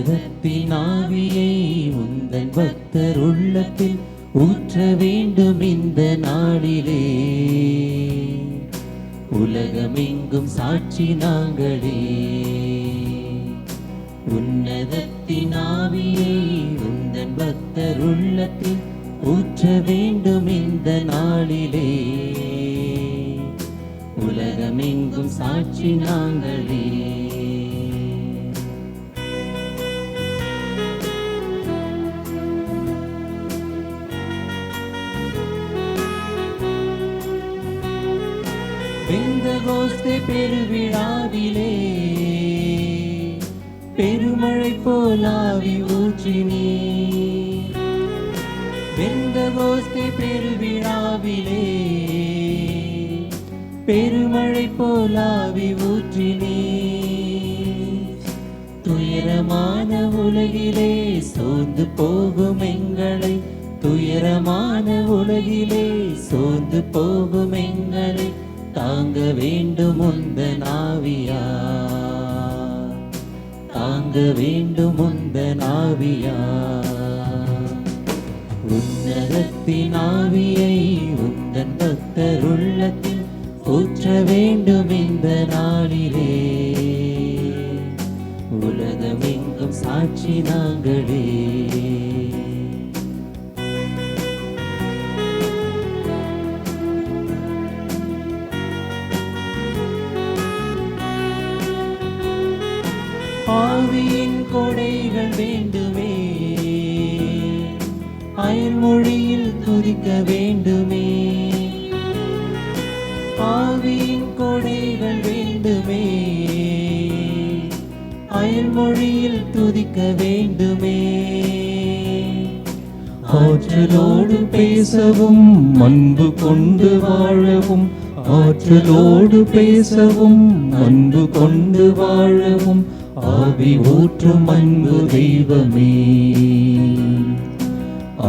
உன்னதத்தின் ஆவியை உந்தன் பக்தர் உள்ளத்தில் ஊற்ற வேண்டும் இந்த நாளிலே. உலகமெங்கும் சாட்சி நாங்களே. உன்னதத்தின் ஆவியை உந்தன் பக்தர் உள்ளத்தில் ஊற்ற வேண்டும் இந்த நாளிலே. உலகமெங்கும் சாட்சி நாங்களே. பெந்தகோஸ்தே பெருவிழாவிலே பெருமழை போலாவி ஊற்றினீர். பெந்தகோஸ்தே பெருவிழாவிலே பெருமழை போலாவி ஊற்றினீர். துயரமான உலகிலே சோர்ந்து போகும் எங்களை, துயரமான உலகிலே சோர்ந்து போகும் எங்களை தாங்க வேண்டும் உந்தன் ஆவியார், தாங்க வேண்டும் உந்தன் ஆவியார். உன்னதத்தின் ஆவியை உந்தன் பக்தர் உள்ளத்தில் ஊற்ற வேண்டும் இந்த நாளிலே. உலகமெங்கும் சாட்சி நாங்களே. ஆவியின் கொடைகள் வேண்டுமே, அயல்மொழியில் துதிக்க வேண்டுமே. ஆவியின் கொடைகள் வேண்டுமே, அயல்மொழியில் துதிக்க வேண்டுமே. ஆற்றலோடு பேசவும் அன்பு கொண்டு வாழவும், ஆற்றலோடு பேசவும் அன்பு கொண்டு வாழவும் ஆவி ஊற்றும் அன்பு தெய்வமே,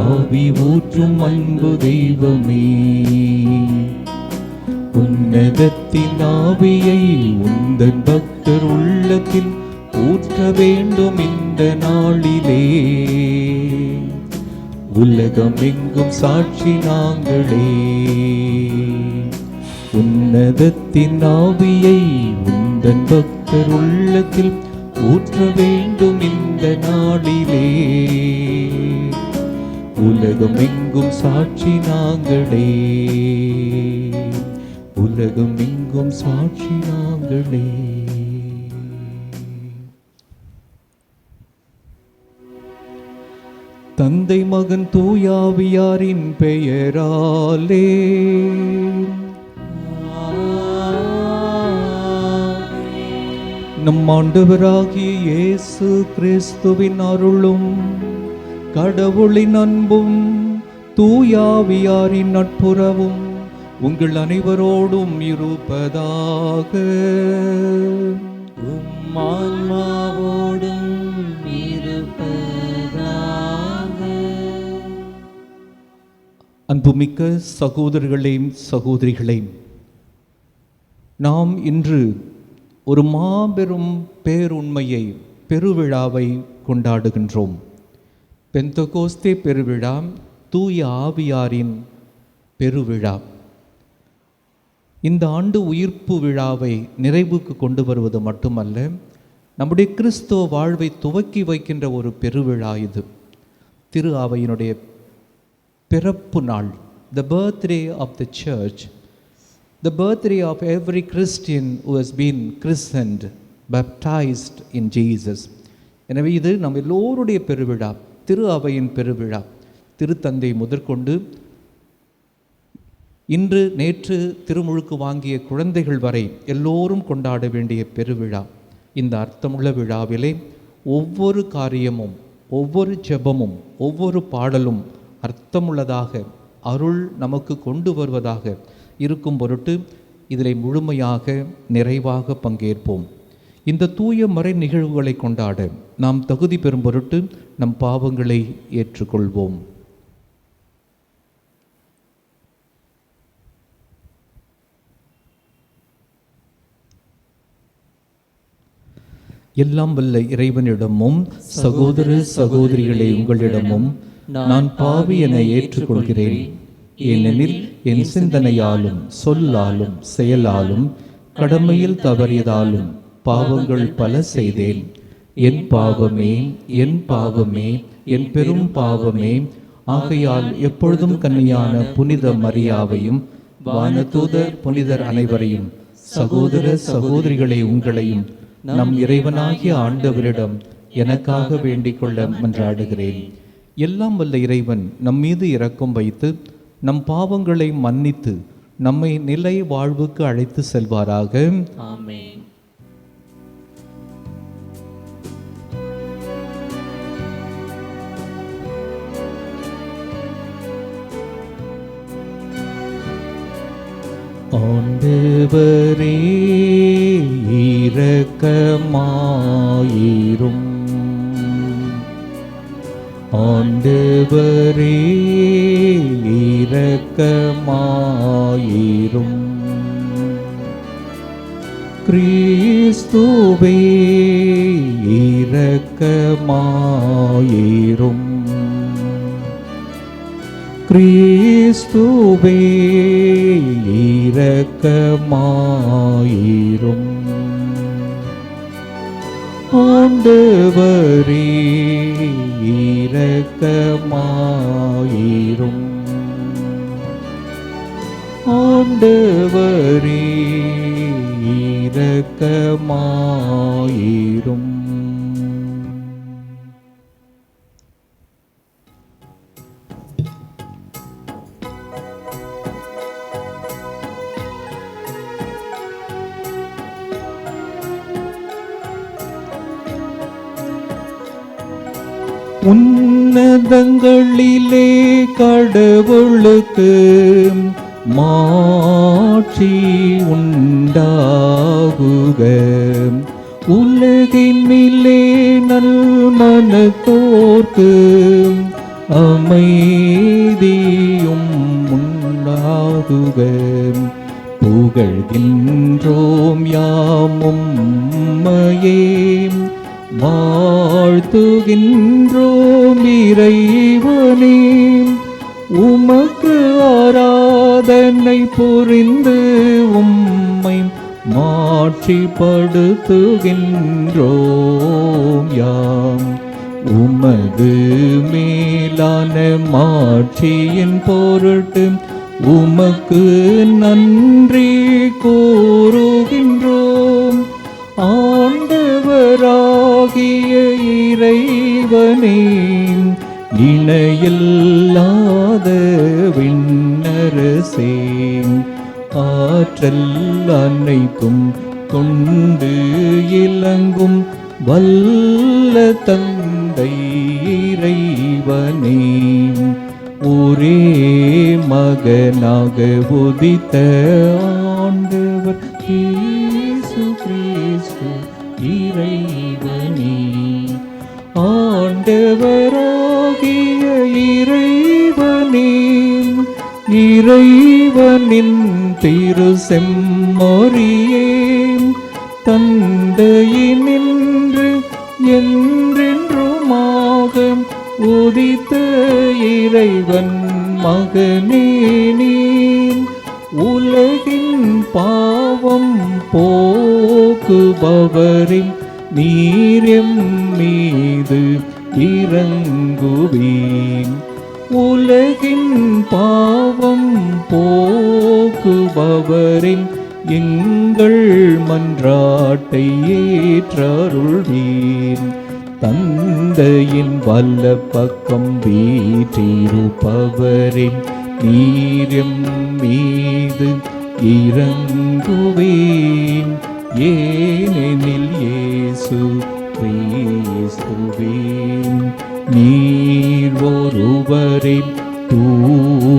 ஆவி ஊற்றும் அன்பு தெய்வமே. உன்னதத்தின் ஆவியை உந்தன் பக்தர் உள்ளத்தில் ஊற்ற வேண்டும் இந்த நாளிலே. உலகம் எங்கும் சாட்சி நாங்களே. உன்னதத்தின் ஆவியை உந்தன் பக்தர் உள்ளத்தில் ஊற்ற வேண்டும் இந்த நாளிலே. உலகம் எங்கும் சாட்சி நாங்களே. உலகம் எங்கும் சாட்சி நாங்களே. தந்தை மகன் தூயாவியாரின் பெயராலே நம் ஆண்டவராகிய இயேசு கிறிஸ்துவின் அருளும் கடவுளின் அன்பும் தூயாவியாரின் நட்புறவும் உங்கள் அனைவரோடும் இருப்பதாக. உம் ஆன்மாவோடும் இருப்பதாக. அன்புமிக்க சகோதரர்களே, சகோதரிகளே, நாம் இன்று ஒரு மாபெரும் பேருண்மையை, பெருவிழாவை கொண்டாடுகின்றோம். பெந்தகோஸ்தே பெருவிழா, தூய ஆவியாரின் பெருவிழா. இந்த ஆண்டு உயிர்ப்பு விழாவை நிறைவுக்கு கொண்டு வருவது மட்டுமல்ல, நம்முடைய கிறிஸ்துவ வாழ்வை துவக்கி வைக்கின்ற ஒரு பெருவிழா இது. திரு அவையினுடைய பிறப்பு நாள், the birthday of the church, the birthday of every Christian who has been christened, baptized in Jesus. எனவே இது நம் எல்லோருடைய பெருவிழா, திரு அவையின் பெருவிழா. திருத்தந்தை முதற்கொண்டு இன்று நேற்று திருமுழுக்கு வாங்கிய குழந்தைகள் வரை எல்லோரும் கொண்டாட வேண்டிய பெருவிழா. இந்த அர்த்தமுள்ள விழாவிலே ஒவ்வொரு காரியமும், ஒவ்வொரு ஜெபமும், ஒவ்வொரு பாடலும் அர்த்தமுள்ளதாக, அருள் நமக்கு கொண்டு வருவதாக இருக்கும் பொருட்டு இதில் முழுமையாக நிறைவாக பங்கேற்போம். இந்த தூய மறை நிகழ்வுகளை கொண்டாட நாம் தகுதி பெறும் பொருட்டு நம் பாவங்களை ஏற்றுக்கொள்வோம். எல்லாம் வல்ல இறைவனிடமும் சகோதர சகோதரிகளே உங்களிடமும் நான் பாவி என ஏற்றுக்கொள்கிறேன். ஏனெனில் என் சிந்தனையாலும் சொல்லாலும் செயலாலும் கடமையில் தவறியதாலும் பாவங்கள் பல செய்தேன். என் பாவமே, என் பாவமே, என் பெரும் பாவமே. ஆகையால் எப்பொழுதும் கன்னியான புனித மரியாவையும் வானதூதர் புனிதர் அனைவரையும் சகோதர சகோதரிகளே உங்களையும் நம் இறைவனாகிய ஆண்டவரிடம் எனக்காக வேண்டிக் கொள்ள மன்றாடுகிறேன். எல்லாம் வல்ல இறைவன் நம் மீது இரக்கம் வைத்து நம் பாவங்களை மன்னித்து நம்மை நிலை வாழ்வுக்கு அழைத்து செல்வாராக. ஆமென். ஆண்டவரே இரக்கமாயிரும். ஆண்டவரே இரக்கமாயிரும். கிறிஸ்துவே இரக்கமாயிரும். கிறிஸ்துவே இரக்கமாயிரும். ஆண்டவரே இரக்கமாயிரும். ஆண்டவரே இரக்கமாயிரும். உன்னதங்களிலே கடவுளுக்கு மாட்சி உண்டாகுக. உலகினிலே நல்மனத்தோர்க்கு அமைதியும் உண்டாகுக. புகழ்கின்றோம் யாமும் உம்மையே, வாழ்த்துகின்றோம் இறைவனே. உமக்கு ஆராதனை புரிந்து உம்மை மாட்சிப்படுத்துகின்றோம் யாம். உமது மேலான மாட்சியின் பொருட்டு உமக்கு நன்றி கூறுகின்றோம். ஆண்டவராகிய இறைவனே, இணையில்லாத விண்ணரசே, ஆற்றல் அனைத்தும் கொண்டு இலங்கும் வல்ல தந்தை இறைவனே, ஒரே மகனாக உதித்த ஆண்டவர் இயேசு கிறிஸ்து இறைவனே. ஆண்டவராகிய இறைவனே, இறைவனின் திரு செம்மறியே, தந்தையினின்று என்றென்றுமாக உதித்த இறைவன் மகனே நீர். உலகின் பாவம் போக்குபவரின் நீர் மீது இறங்குவீன். உலகின் பாவம் போக்குபவரின் எங்கள் மன்றாட்டை ஏற்றருள்வீன். தந்தையின் வல்ல பக்கம் வீற்றிருப்பவரின் நீர் மீது இறங்குவேன். ஏனெனில் இயேசு கிறிஸ்துவே நீர் ஒருவரே தூயவர்,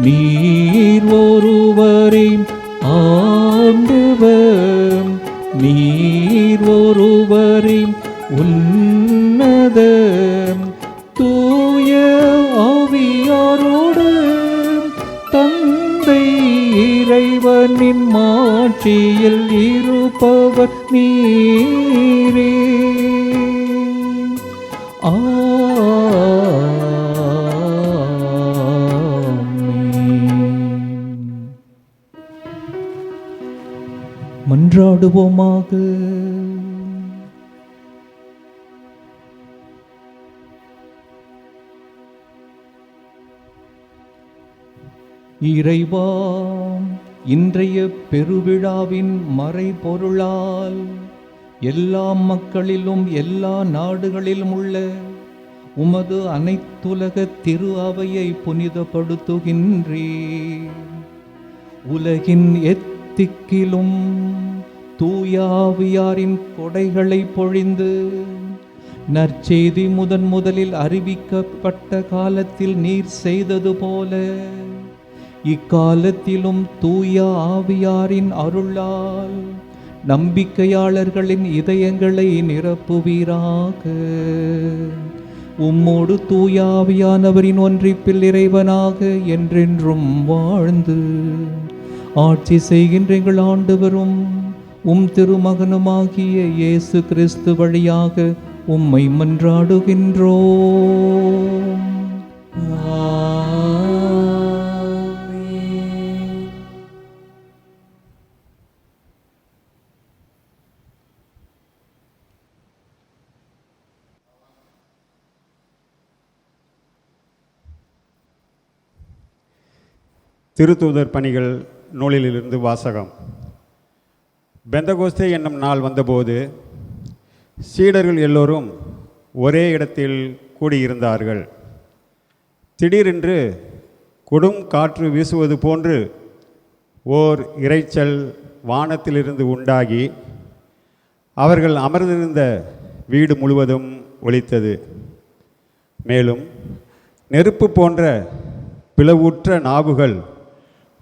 நீர் ஒருவரே ஆண்டவர், நீர் ஒருவரே உன்னதர். தூய ஆவியாரோடு தந்தை இறைவனின் மாட்சியில் இருப்பவர் நீரே. ஆமென். மன்றாடுவோமாக. இறைவா, இன்றைய பெருவிழாவின் மறைபொருளால் எல்லா மக்களிலும் எல்லா நாடுகளிலும் உள்ள உமது அனைத்துலக திரு அவையை புனிதப்படுத்துகின்றீர். உலகின் எத்திக்கிலும் தூய ஆவியாரின் கொடைகளை பொழிந்து நற்செய்தி முதலில் அறிவிக்கப்பட்ட காலத்தில் நீர் செய்தது போல இக்காலத்திலும் தூய ஆவியாரின் அருளால் நம்பிக்கையாளர்களின் இதயங்களை நிரப்புவீராக. உம்மோடு தூய ஆவியானவரின் ஒன்றிப்பில் இறைவனாக என்றென்றும் வாழ்ந்து ஆட்சி செய்கின்ற எங்கள் ஆண்டவரும் உம் திருமகனுமாகிய இயேசு கிறிஸ்து வழியாக உம்மை மன்றாடுகின்றோம். திருத்தூதர் பணிகள் நூலிலிருந்து வாசகம். பெந்தகோஸ்தே என்னும் நாள் வந்தபோது சீடர்கள் எல்லோரும் ஒரே இடத்தில் கூடியிருந்தார்கள். திடீரென்று கொடும் காற்று வீசுவது போன்று ஓர் இரைச்சல் வானத்திலிருந்து உண்டாகி அவர்கள் அமர்ந்திருந்த வீடு முழுவதும் ஒலித்தது. மேலும் நெருப்பு போன்ற பிளவுற்ற நாவுகள்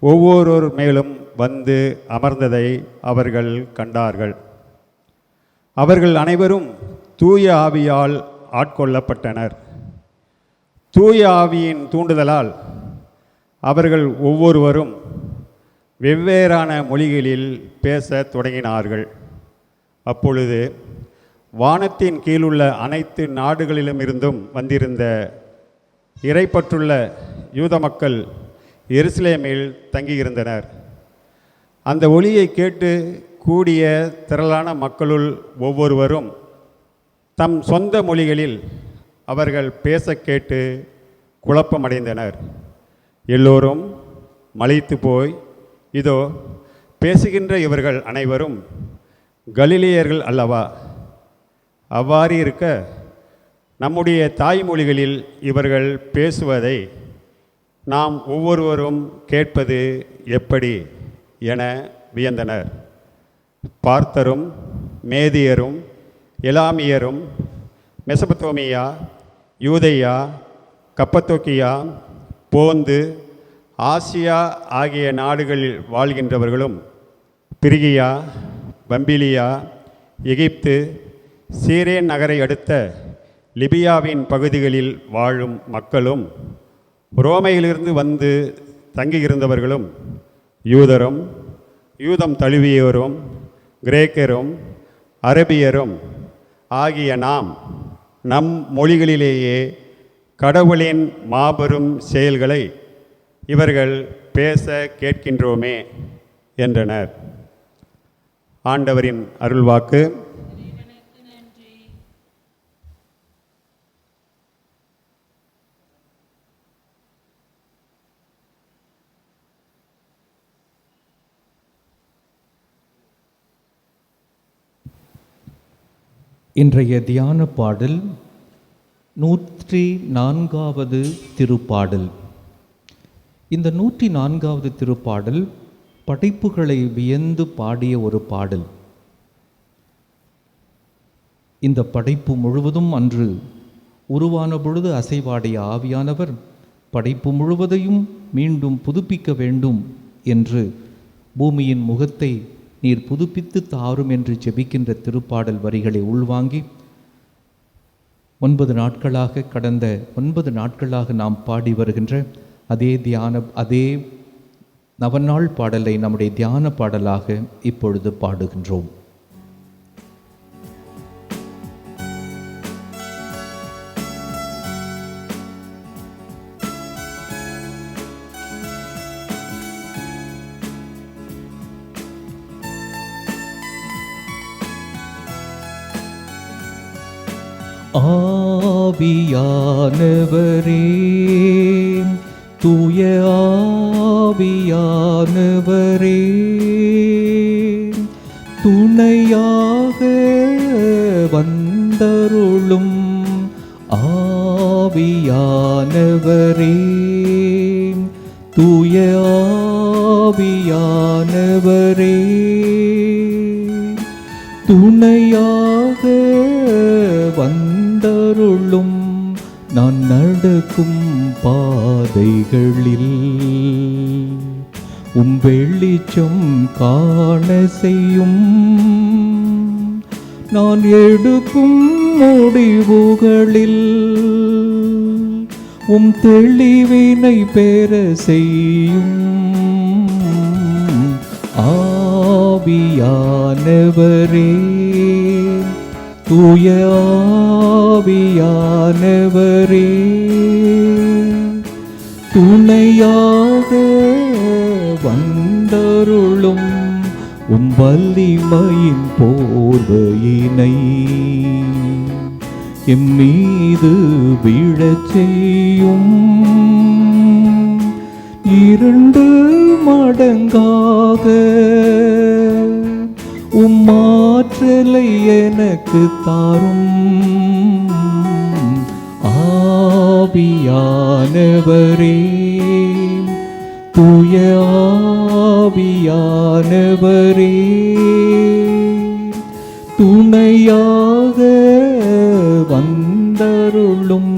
ஒவ்வொருவர் மேலும் வந்து அமர்ந்ததை அவர்கள் கண்டார்கள். அவர்கள் அனைவரும் தூய ஆவியால் ஆட்கொள்ளப்பட்டனர். தூய ஆவியின் தூண்டுதலால் அவர்கள் ஒவ்வொருவரும் வெவ்வேறான மொழிகளில் பேசத் தொடங்கினார்கள். அப்பொழுது வானத்தின் கீழுள்ள அனைத்து நாடுகளிலுமிருந்தும் வந்திருந்த இறைப்பற்றுள்ள யூத மக்கள் எருசலேமில் தங்கியிருந்தனர். அந்த ஒலியை கேட்டு கூடிய திரளான மக்களுள் ஒவ்வொருவரும் தம் சொந்த மொழிகளில் அவர்கள் பேச கேட்டு குழப்பமடைந்தனர். எல்லோரும் மலைத்து போய், இதோ பேசுகின்ற இவர்கள் அனைவரும் கலிலேயர்கள் அல்லவா? அவ்வாறு இருக்க நம்முடைய தாய்மொழிகளில் இவர்கள் பேசுவதை நாம் ஒவ்வொருவரும் கேட்பது எப்படி என வியந்தனர். பார்த்தரும் மேதியரும் எலாமியரும் மெசபத்தோமியா, யூதேயா, கப்பத்தோக்கியா, போந்து, ஆசியா ஆகிய நாடுகளில் வாழ்கின்றவர்களும், பிரிகியா, பம்பிலியா, எகிப்து, சீரேன் நகரை அடுத்த லிபியாவின் பகுதிகளில் வாழும் மக்களும், ரோமையிலிருந்து வந்து தங்கியிருந்தவர்களும், யூதரும் யூதம் தழுவியோரும் கிரேக்கரும் அரபியரும் ஆகிய நாம் நம் மொழிகளிலேயே கடவுளின் மாபெரும் செயல்களை இவர்கள் பேச கேட்கின்றோமே என்றனர். ஆண்டவரின் அருள்வாக்கு. இன்றைய தியான பாடல் 104வது திருப்பாடல். இந்த 104வது திருப்பாடல் படைப்புகளை வியந்து பாடிய ஒரு பாடல். இந்த படைப்பு முழுவதும் அன்று உருவான பொழுது அசைவாடிய ஆவியானவர் படைப்பு முழுவதையும் மீண்டும் புதுப்பிக்க வேண்டும் என்று பூமியின் முகத்தை நீர் புதுப்பித்து தாரும் என்று ஜெபிக்கின்ற திருப்பாடல் வரிகளை உள்வாங்கி 9 நாட்களாக கடந்த 9 நாட்களாக நாம் பாடி வருகின்ற அதே நவநாள் பாடலை நம்முடைய தியான பாடலாக இப்பொழுது பாடுகின்றோம். ஆவியானவரே, தூய ஆவியானவரே, துணையாக வந்தருளும் ஆவியானவரே, தூய ஆவியானவரே, துணையாக வந்தருளும் நான் நடக்கும் பாதைகளில் வெளிச்சம் காண செய்யும். நான் எடுக்கும் முடிவுகளில் தெளிவினை பெற செய்யும். ஆவியானவரே, தூய ஆவியானவரே, துணையாக வந்தருளும் வலிமையின் போர்வையினை எம்மீது விழச் செய்யும். 2 மடங்காக ஆற்றலை எனக்கு தாரும். ஆவியானவரே, தூய ஆவியானவரே, துணையாக வந்தருளும்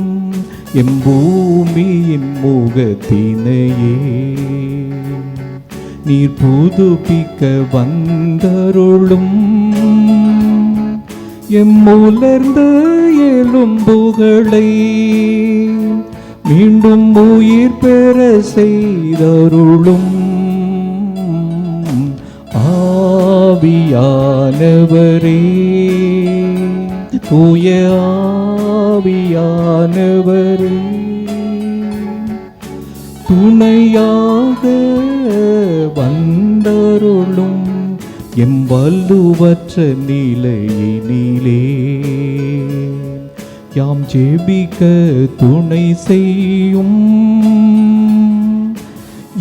பூமியின் முகத்தினையே நீர் புதுப்பிக்க வந்தருளும். உலர்ந்த எலும்புகளை மீண்டும் உயிர் பெற செய்தருளும். ஆவியானவரே, தூய ஆவியானவரே, துணையாக வந்தருளும் வலுவற்ற நிலையினிலே யாம் ஜெபிக்க துணை செய்யும்.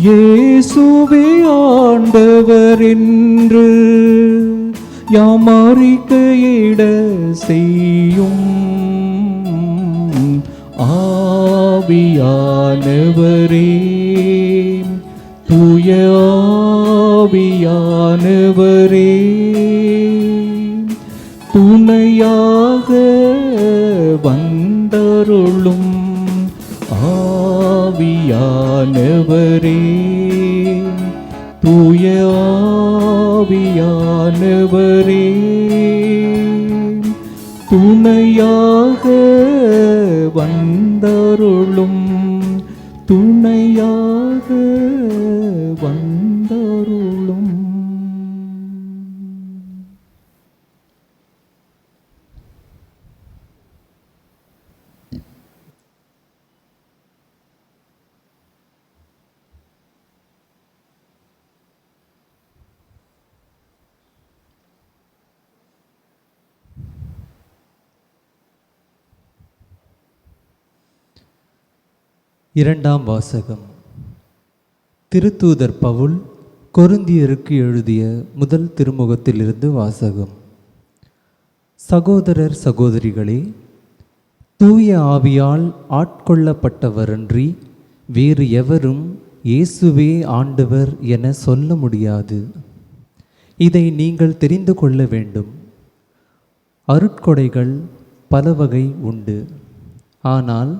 இயேசுவே ஆண்டவர் என்று யாம் அறிக்கையிட செய்யும். ஆவியானவரே, தூய ஆவியானவரே, துணையாக வந்தருளும். ஆவியானவரே, தூய ஆவியானவரே, துணையாக வந்தருளும். துணையாக வந்தருளும். இரண்டாம் வாசகம். திருத்தூதர் பவுல் கொரிந்தியருக்கு எழுதிய முதல் திருமுகத்திலிருந்து வாசகம். சகோதரர் சகோதரிகளே, தூய ஆவியால் ஆட்கொள்ளப்பட்டவரன்றி வேறு எவரும் இயேசுவே ஆண்டவர் என சொல்ல முடியாது. இதை நீங்கள் தெரிந்து கொள்ள வேண்டும். அருட்கொடைகள் பல வகை உண்டு, ஆனால்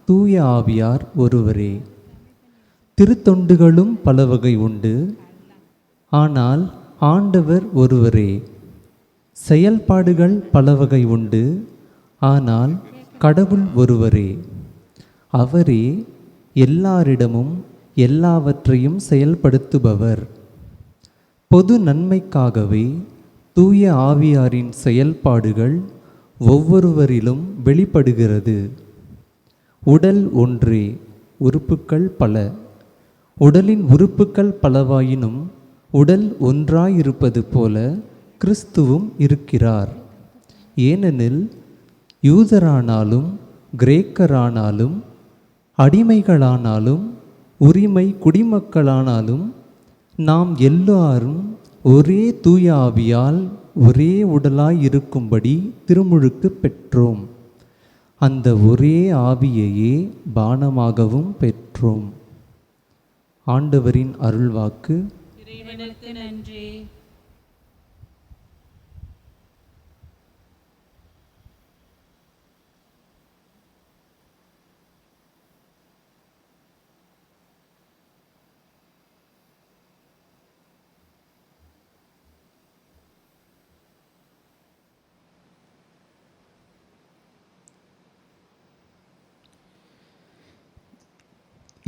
தூய ஆவியார் ஒருவரே. திருத்தொண்டுகளும் பல வகை உண்டு, ஆனால் ஆண்டவர் ஒருவரே. செயல்பாடுகள் பல வகை உண்டு, ஆனால் கடவுள் ஒருவரே. அவரே எல்லாரிடமும் எல்லாவற்றையும் செயல்படுத்துபவர். பொது நன்மைக்காகவே தூய ஆவியாரின் செயல்பாடுகள் ஒவ்வொருவரிலும் வெளிப்படுகிறது. உடல் ஒன்றே, உறுப்புக்கள் பல. உடலின் உறுப்புக்கள் பலவாயினும் உடல் ஒன்றாயிருப்பது போல கிறிஸ்துவும் இருக்கிறார். ஏனெனில் யூதரானாலும் கிரேக்கரானாலும் அடிமைகளானாலும் உரிமை குடிமக்களானாலும் நாம் எல்லாரும் ஒரே தூய ஆவியால் ஒரே உடலாய் இருக்கும்படி திருமுழுக்கு பெற்றோம். அந்த ஒரே ஆவியையே பானமாகவும் பெற்றோம். ஆண்டவரின் அருள்வாக்கு. இறைவனுக்கு நன்றி.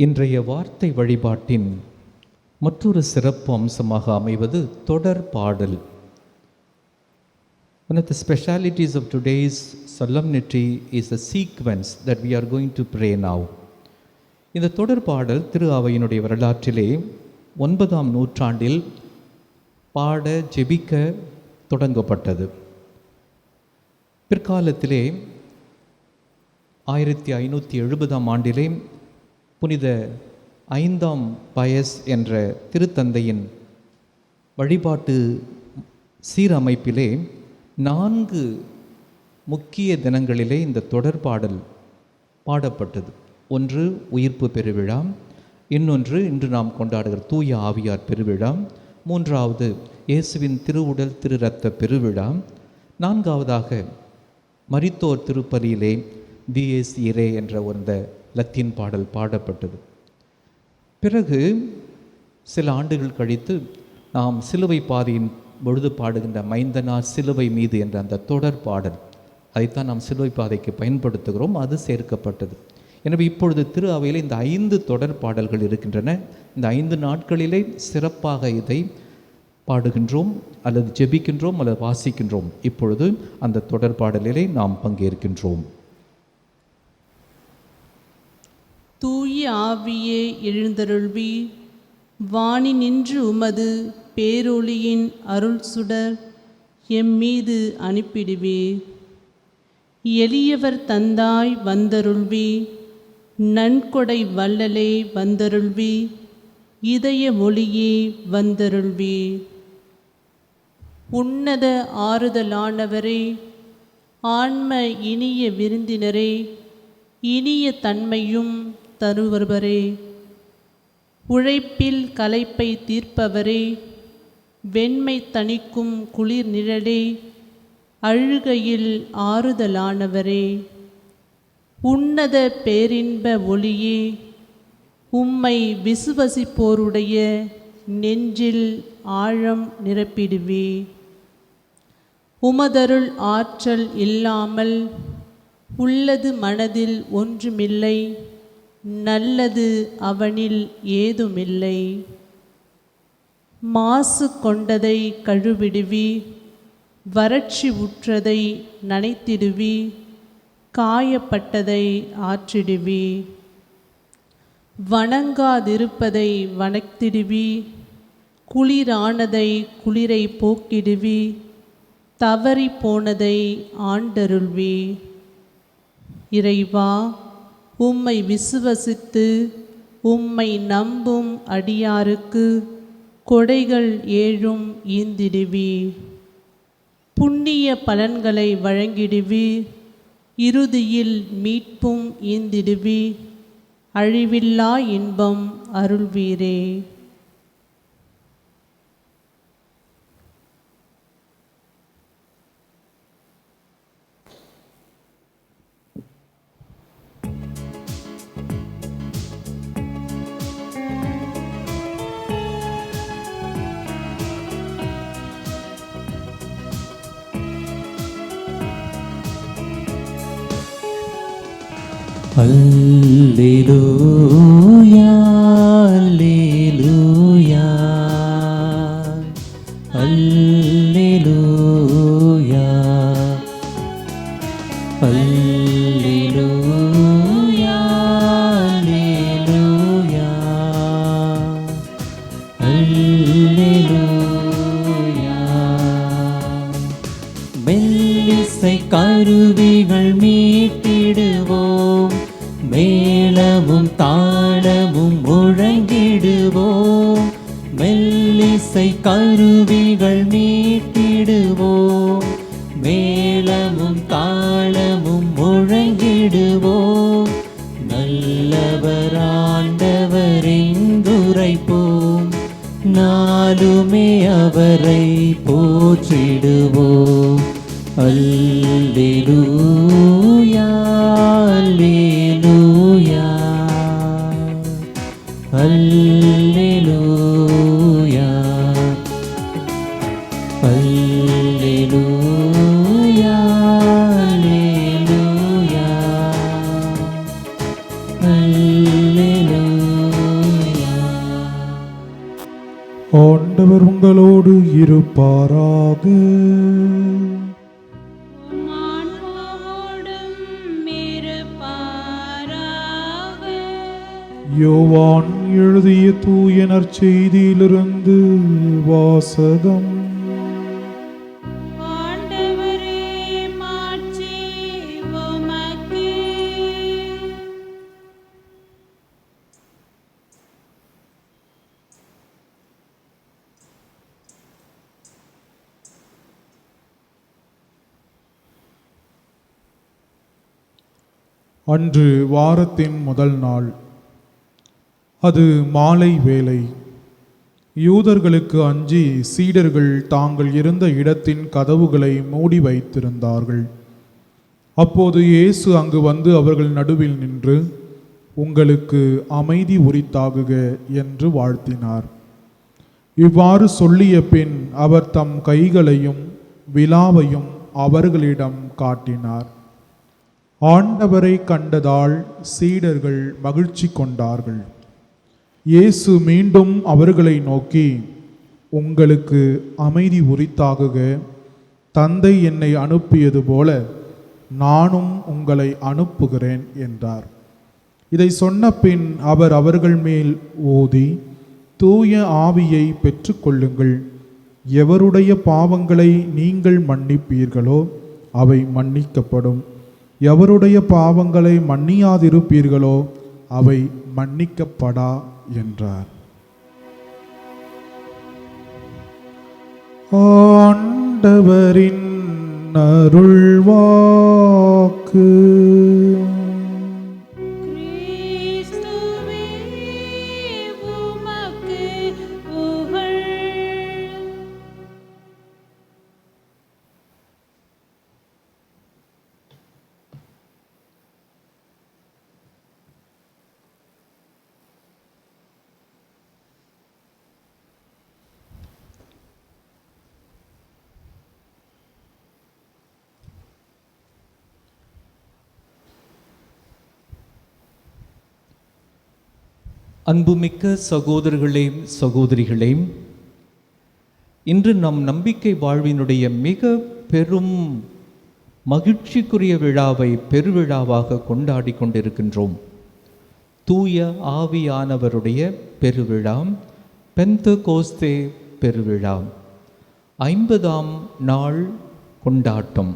இன்றைய வார்த்தை வழிபாட்டின் மற்றொரு சிறப்பு அம்சமாக அமைவது தொடர் பாடல். One of the specialities of today's solemnity is the sequence that we are going to pray now. இந்த தொடர் பாடல் திரு அவையினுடைய வரலாற்றிலே 9ஆம் நூற்றாண்டில் பாட ஜெபிக்க தொடங்கப்பட்டது. பிற்காலத்திலே 1570ஆம் ஆண்டிலே புனித 5ஆம் பயஸ் என்ற திருத்தந்தையின் வழிபாட்டு சீரமைப்பிலே 4 முக்கிய தினங்களிலே இந்த தொடர்பாடல் பாடப்பட்டது. ஒன்று உயிர்ப்பு பெருவிழா, இன்னொன்று இன்று நாம் கொண்டாடுகிற தூய ஆவியார் பெருவிழா, 3வது இயேசுவின் திருவுடல் திரு இரத்த பெருவிழா, 4வதாக மரித்தோர் திருப்பலியிலே டிஎஸ் இரே என்ற அந்த லத்தீன் பாடல் பாடப்பட்டது. பிறகு சில ஆண்டுகள் கழித்து நாம் சிலுவை பாதையின் பொழுது பாடுகின்ற மைந்தனா சிலுவை மீது என்ற அந்த தொடர் பாடல், அதைத்தான் நாம் சிலுவை பாதைக்கு பயன்படுத்துகிறோம், அது சேர்க்கப்பட்டது. எனவே இப்பொழுது திரு அவையில் இந்த 5 தொடர் பாடல்கள் இருக்கின்றன. இந்த 5 நாட்களிலே சிறப்பாக இதை பாடுகின்றோம் அல்லது ஜெபிக்கின்றோம் அல்லது வாசிக்கின்றோம். இப்பொழுது அந்த தொடர் பாடலிலே நாம் பங்கேற்கின்றோம். தூய ஆவியே எழுந்தருள்வி, வானி நின்று உமது பேரொளியின் அருள் சுடர் எம்மீது அனுப்பிடுவே. எளியவர் தந்தாய் வந்தருள்வி, நன்கொடை வள்ளலே வந்தருள்வி, இதய ஒளியே வந்தருள்வி. உன்னத ஆறுதலானவரே, ஆன்ம இனிய விருந்தினரே, இனிய தன்மையும் தருவரே, உழைப்பில் களைப்பை தீர்ப்பவரே, வெண்மை தணிக்கும் குளிர் நிழலே, அழுகையில் ஆறுதலானவரே, உன்னத பேரின்ப ஒளியே, உம்மை விசுவசிப்போருடைய நெஞ்சில் ஆழம் நிரப்பிடுவே. உமதருள் ஆற்றல் இல்லாமல் உள்ளது மனதில் ஒன்றுமில்லை, நல்லது அவனில் ஏதுமில்லை. மாசு கொண்டதை கழுவிடுவி, வறட்சி உற்றதை நனைத்திடுவி, காயப்பட்டதை ஆற்றிடுவி. வணங்காதிருப்பதை வணத்திடுவி, குளிரானதை குளிரை போக்கிடுவி, தவறி போனதை ஆண்டருள்வி. இறைவா, உம்மை விசுவசித்து உம்மை நம்பும் அடியாருக்கு கொடைகள் ஏழும் ஈந்திடுவி. புண்ணிய பலன்களை வழங்கிடுவி, இறுதியில் மீட்பும் ஈந்திடுவி, அழிவில்லா இன்பம் அருள்வீரே. அல்லேலூயா அல்லேலூயா அல்லேலூயா அல்லேலூயா அல்லேலூயா அல்லேலூயா. மெல்லிசை கருவிகள் மேளமும் தாளமும் முழங்கிடுவோம், மெல்லிசை கருவிகள் மீட்டிடுவோம். மேளமும் தாளமும் முழங்கிடுவோம், நல்லவர் ஆண்டவர் என்றுரைப்போம். நாளுமே அவரை போற்றிடுவோம். அல்லேலூயா அல்லேலூயா அல்லேலூயா அல்லேலூயா அல்லேலூயா அல்லேலூயா. ஆண்டவர் உங்களோடு இருப்பாராக. யோவான் எழுதிய தூய நற்செய்தியிலிருந்து வாசகம். அன்று வாரத்தின் முதல் நாள். அது மாலை வேளை. யூதர்களுக்கு அஞ்சி சீடர்கள் தாங்கள் இருந்த இடத்தின் கதவுகளை மூடி வைத்திருந்தார்கள். அப்போது இயேசு அங்கு வந்து அவர்கள் நடுவில் நின்று, உங்களுக்கு அமைதி உரித்தாகுக என்று வாழ்த்தினார். இவ்வாறு சொல்லிய பின் அவர் தம் கைகளையும் விலாவையும் அவர்களிடம் காட்டினார். ஆண்டவரை கண்டதால் சீடர்கள் மகிழ்ச்சி கொண்டார்கள். இயேசு மீண்டும் அவர்களை நோக்கி, உங்களுக்கு அமைதி உரித்தாகுக. தந்தை என்னை அனுப்பியது போல நானும் உங்களை அனுப்புகிறேன் என்றார். இதை சொன்ன பின் அவர் அவர்கள் மேல் ஓதி, தூய ஆவியை பெற்றுக்கொள்ளுங்கள். எவருடைய பாவங்களை நீங்கள் மன்னிப்பீர்களோ அவை மன்னிக்கப்படும். எவருடைய பாவங்களை மன்னியாதிருப்பீர்களோ அவை மன்னிக்கப்படா என்றார். ஆண்டவரின் அருள்வாக்கு. அன்புமிக்க சகோதரர்களே, சகோதரிகளே, இன்று நம் நம்பிக்கை வாழ்வினுடைய மிக பெரும் மகிழ்ச்சிக்குரிய விழாவை பெருவிழாவாக கொண்டாடி கொண்டிருக்கின்றோம். தூய ஆவியானவருடைய பெருவிழா, பெந்தகோஸ்தே பெருவிழா, 50ஆம் நாள் கொண்டாட்டம்.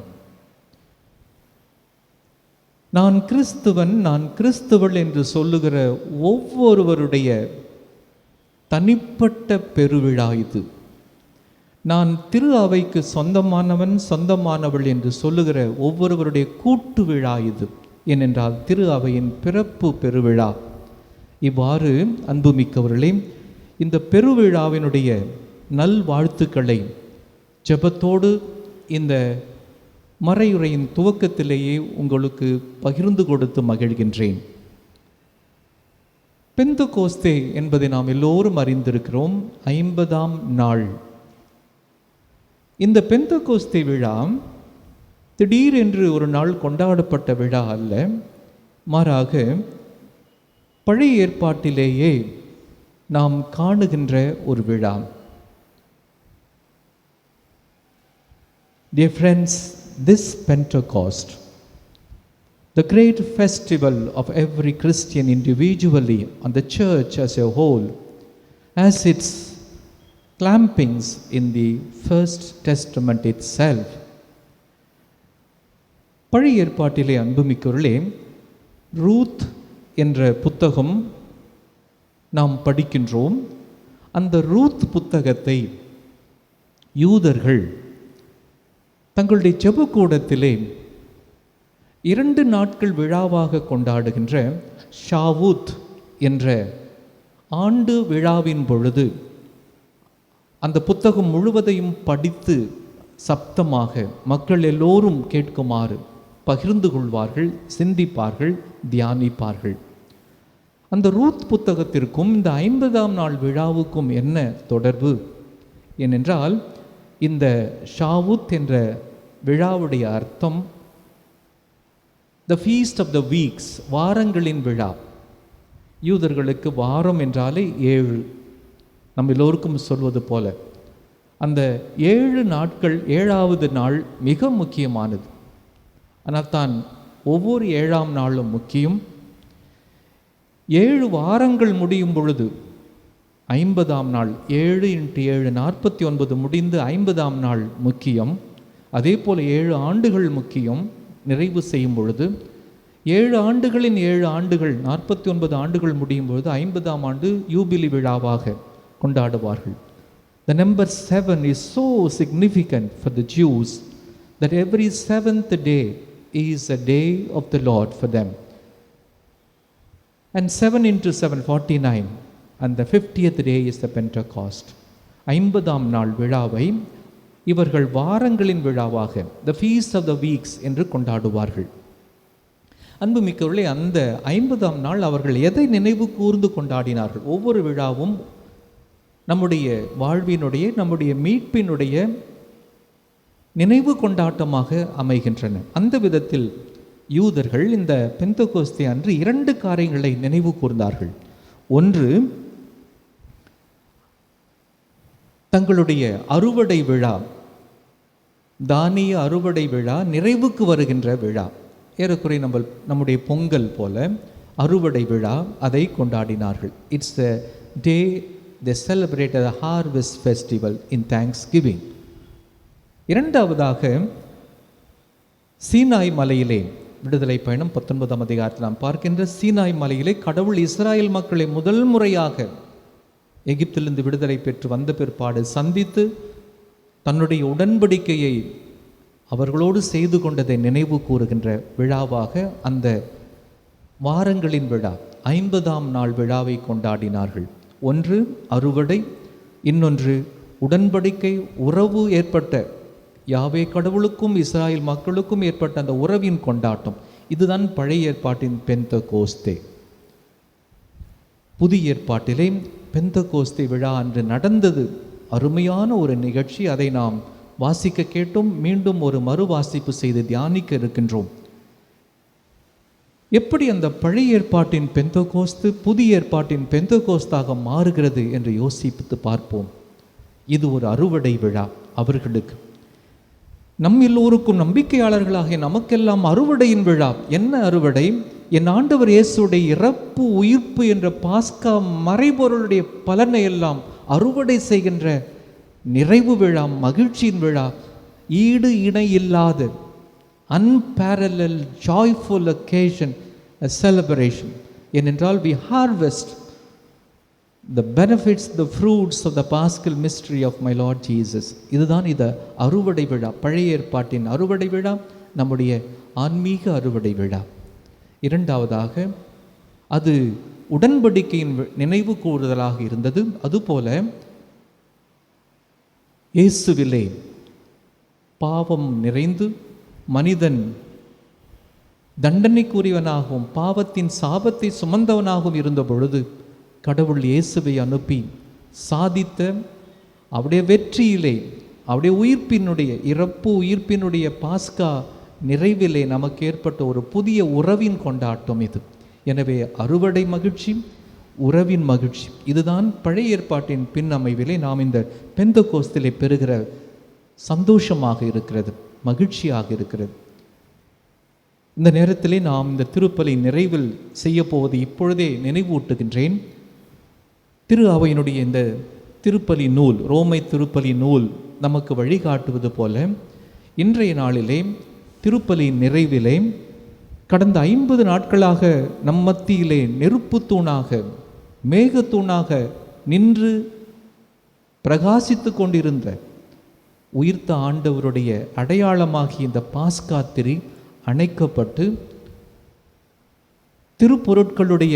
நான் கிறிஸ்துவன், நான் கிறிஸ்துவள் என்று சொல்லுகிற ஒவ்வொருவருடைய தனிப்பட்ட பெருவிழா இது. நான் திரு அவைக்கு சொந்தமானவன், சொந்தமானவள் என்று சொல்லுகிற ஒவ்வொருவருடைய கூட்டு விழா இது. ஏனென்றால் திரு அவையின் பிறப்பு பெருவிழா. இவ்வாறு அன்புமிக்கவர்களே, இந்த பெருவிழாவினுடைய நல்வாழ்த்துக்களை ஜெபத்தோடு இந்த மறையுரையின் துவக்கத்திலேயே உங்களுக்கு பகிர்ந்து கொடுத்து மகிழ்கின்றேன். பெந்தகோஸ்தே என்பதை நாம் எல்லோரும் அறிந்திருக்கிறோம். 50ஆம் நாள். இந்த பெந்தகோஸ்தே விழா திடீரென்று ஒரு நாள் கொண்டாடப்பட்ட விழா அல்ல, மாறாக பழைய ஏற்பாட்டிலேயே நாம் காணுகின்ற ஒரு விழா. Dear friends, this Pentecost, the great festival of every Christian individually and the church as a whole, has its clampings in the First Testament itself. பழைய ஏற்பாட்டிலே அன்புமிக்கவர்களே, ரூத் என்ற புத்தகம் நாம் படிக்கின்றோம். அந்த ரூத் புத்தகத்தை யூதர்கள் தங்களுடைய ஜெபக்கூடத்திலே 2 நாட்கள் விழாவாக கொண்டாடுகின்ற ஷாவூத் என்ற ஆண்டு விழாவின் பொழுது அந்த புத்தகம் முழுவதையும் படித்து சப்தமாக மக்கள் எல்லோரும் கேட்குமாறு பகிர்ந்து கொள்வார்கள், சிந்திப்பார்கள், தியானிப்பார்கள். அந்த ரூத் புத்தகத்திற்கும் இந்த 50ஆம் நாள் விழாவுக்கும் என்ன தொடர்பு ஏனென்றால், இந்த ஷாவூத் என்ற விழாவுடைய அர்த்தம் the feast of the weeks, வாரங்களின் விழா. யூதர்களுக்கு வாரம் என்றாலே 7. நம்ம எல்லோருக்கும் சொல்வது போல அந்த 7 நாட்கள் 7வது நாள் மிக முக்கியமானது. ஆனால் தான் ஒவ்வொரு 7ஆம் நாளும் முக்கியம். 7 வாரங்கள் முடியும் பொழுது 50ஆம் நாள் 7 × 7 49 முடிந்து 50ஆம் நாள் முக்கியம். அதே போல் 7 ஆண்டுகள் முக்கியம். நிறைவு செய்யும் பொழுது 7 ஆண்டுகளின் 7 ஆண்டுகள் 49 ஆண்டுகள் முடியும் பொழுது 50ஆம் ஆண்டு யூபிலி விழாவாக கொண்டாடுவார்கள். The number 7 is so significant for the Jews that every 7th day is a day of the Lord for them. And 7 × 7 49, and the 50th day is the Pentecost. 50ஆம் நாள் விழாவை இவர்கள் வாரங்களின் விழாவாக the feast of the weeks என்று கொண்டாடுவார்கள். அன்புமிக்கவர்களே, அந்த 50ஆம் நாள் அவர்கள் எதை நினைவு கூர்ந்து கொண்டாடினார்கள்? ஒவ்வொரு விழாவும் நம்முடைய வாழ்வினுடைய, நம்முடைய மீட்பினுடைய நினைவு கொண்டாட்டமாக அமைகின்றன. அந்த விதத்தில் யூதர்கள் இந்த பெந்தகோஸ்தே அன்று 2 காரியங்களை நினைவு கூர்ந்தார்கள். ஒன்று, தங்களுடைய அறுவடை விழா, தானிய அறுவடை விழா நிறைவுக்கு வருகின்ற விழா. ஏறக்குறை நம்முடைய பொங்கல் போல அறுவடை விழா, அதை கொண்டாடினார்கள். It's the day they celebrated the harvest festival in thanksgiving. இரண்டாவதாக, சீனாய் மலையிலே விடுதலை பயணம் 19ஆம் அதிகாரத்தில் நாம் பார்க்கின்ற சீனாய் மலையிலே கடவுள் இஸ்ராயேல் மக்களை முதல் முறையாக எகிப்திலிருந்து விடுதலை பெற்று வந்த பிற்பாடு சந்தித்து தன்னுடைய உடன்படிக்கையை அவர்களோடு செய்து கொண்டதை நினைவு கூறுகின்ற விழாவாக அந்த வாரங்களின் விழா 50ஆம் நாள் விழாவை கொண்டாடினார்கள். ஒன்று அறுவடை, இன்னொன்று உடன்படிக்கை, உறவு ஏற்பட்ட, யாவே கடவுளுக்கும் இஸ்ராயேல் மக்களுக்கும் ஏற்பட்ட அந்த உறவின் கொண்டாட்டம். இதுதான் பழைய ஏற்பாட்டின் பெந்தகோஸ்தே. புதிய ஏற்பாட்டிலே பெந்தகோஸ்தே விழா அன்று நடந்தது அருமையான ஒரு நிகழ்ச்சி. அதை நாம் வாசிக்க கேட்டோம். மீண்டும் ஒரு மறுவாசிப்பு செய்து தியானிக்க இருக்கின்றோம். எப்படி அந்த பழைய ஏற்பாட்டின் பெந்தகோஸ்து புதிய ஏற்பாட்டின் பெந்தகோஸ்தாக மாறுகிறது என்று யோசித்து பார்ப்போம். இது ஒரு அறுவடை விழா அவர்களுக்கு. நம் எல்லோருக்கும், நம்பிக்கையாளர்களாகிய நமக்கெல்லாம் அறுவடையின் விழா. என்ன அறுவடை? என் ஆண்டவர் இயேசுடைய இறப்பு, உயிர்ப்பு என்ற பாஸ்கா மறைபொருளுடைய பலனை எல்லாம் அறுவடை செய்கின்ற நிறைவு விழா, மகிழ்ச்சியின் விழா, ஈடு இணை இல்லாத unparalleled joyful occasion, a celebration. ஏனென்றால் we harvest the benefits, the fruits of the paschal mystery of my Lord Jesus. இதுதான் இந்த அறுவடை விழா, பழைய ஏற்பாட்டின் அறுவடை விழா, நம்முடைய ஆன்மீக அறுவடை விழா. இரண்டாவதாக, அது உடன்படிக்கையின் நினைவு கூறுதலாக இருந்தது. அதுபோல இயேசுவிலே பாவம் நிறைந்து மனிதன் தண்டனைக்குரியவனாகவும் பாவத்தின் சாபத்தை சுமந்தவனாகவும் இருந்த பொழுது கடவுள் இயேசுவை அனுப்பி சாதித்த அவருடைய வெற்றியிலே, அவருடைய உயிர்ப்பினுடைய இறப்பு, உயிர்ப்பினுடைய பாஸ்கா நிறைவிலே நமக்கு ஏற்பட்ட ஒரு புதிய உறவின் கொண்டாட்டம் இது. எனவே அறுவடை மகிழ்ச்சி, உறவின் மகிழ்ச்சி, இதுதான் பழைய ஏற்பாட்டின் பின் அமைவிலே நாம் இந்த பெந்தகோஸ்திலே பெறுகிற சந்தோஷமாக இருக்கிறது, மகிழ்ச்சியாக இருக்கிறது. இந்த நேரத்திலே நாம் இந்த திருப்பலி நிறைவில் செய்ய போவது இப்பொழுதே நினைவூட்டுகின்றேன். திரு அவையினுடைய இந்த திருப்பலி நூல், ரோமை திருப்பலி நூல் நமக்கு வழிகாட்டுவது போல இன்றைய நாளிலே திருப்பலி நிறைவிலே கடந்த 50 நாட்களாக நம் மத்தியிலே நெருப்பு தூணாக மேகத்தூணாக நின்று பிரகாசித்து கொண்டிருந்த உயிர்த்த ஆண்டவருடைய அடையாளமாகிய இந்த பாஸ்கா திரி அணைக்கப்பட்டு திருப்பொருட்களுடைய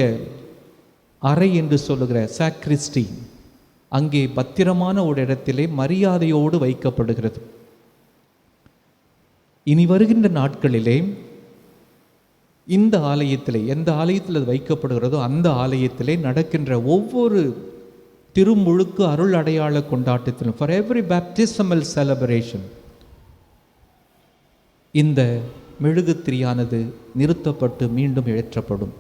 அறை என்று சொல்லுகிற சாக்ரிஸ்டி அங்கே பத்திரமான ஒரு இடத்திலே மரியாதையோடு வைக்கப்படுகிறது. இனி வருகின்ற நாட்களிலே இந்த ஆலயத்திலே, எந்த ஆலயத்தில் அது வைக்கப்படுகிறதோ அந்த ஆலயத்திலே நடக்கின்ற ஒவ்வொரு திருமுழுக்கு அருள் அடையாள கொண்டாட்டத்திலும், ஃபார் எவ்ரி பேப்டிசமல் செலிப்ரேஷன், இந்த மெழுகுத்திரியானது நிறுத்தப்பட்டு மீண்டும் ஏற்றப்படும்.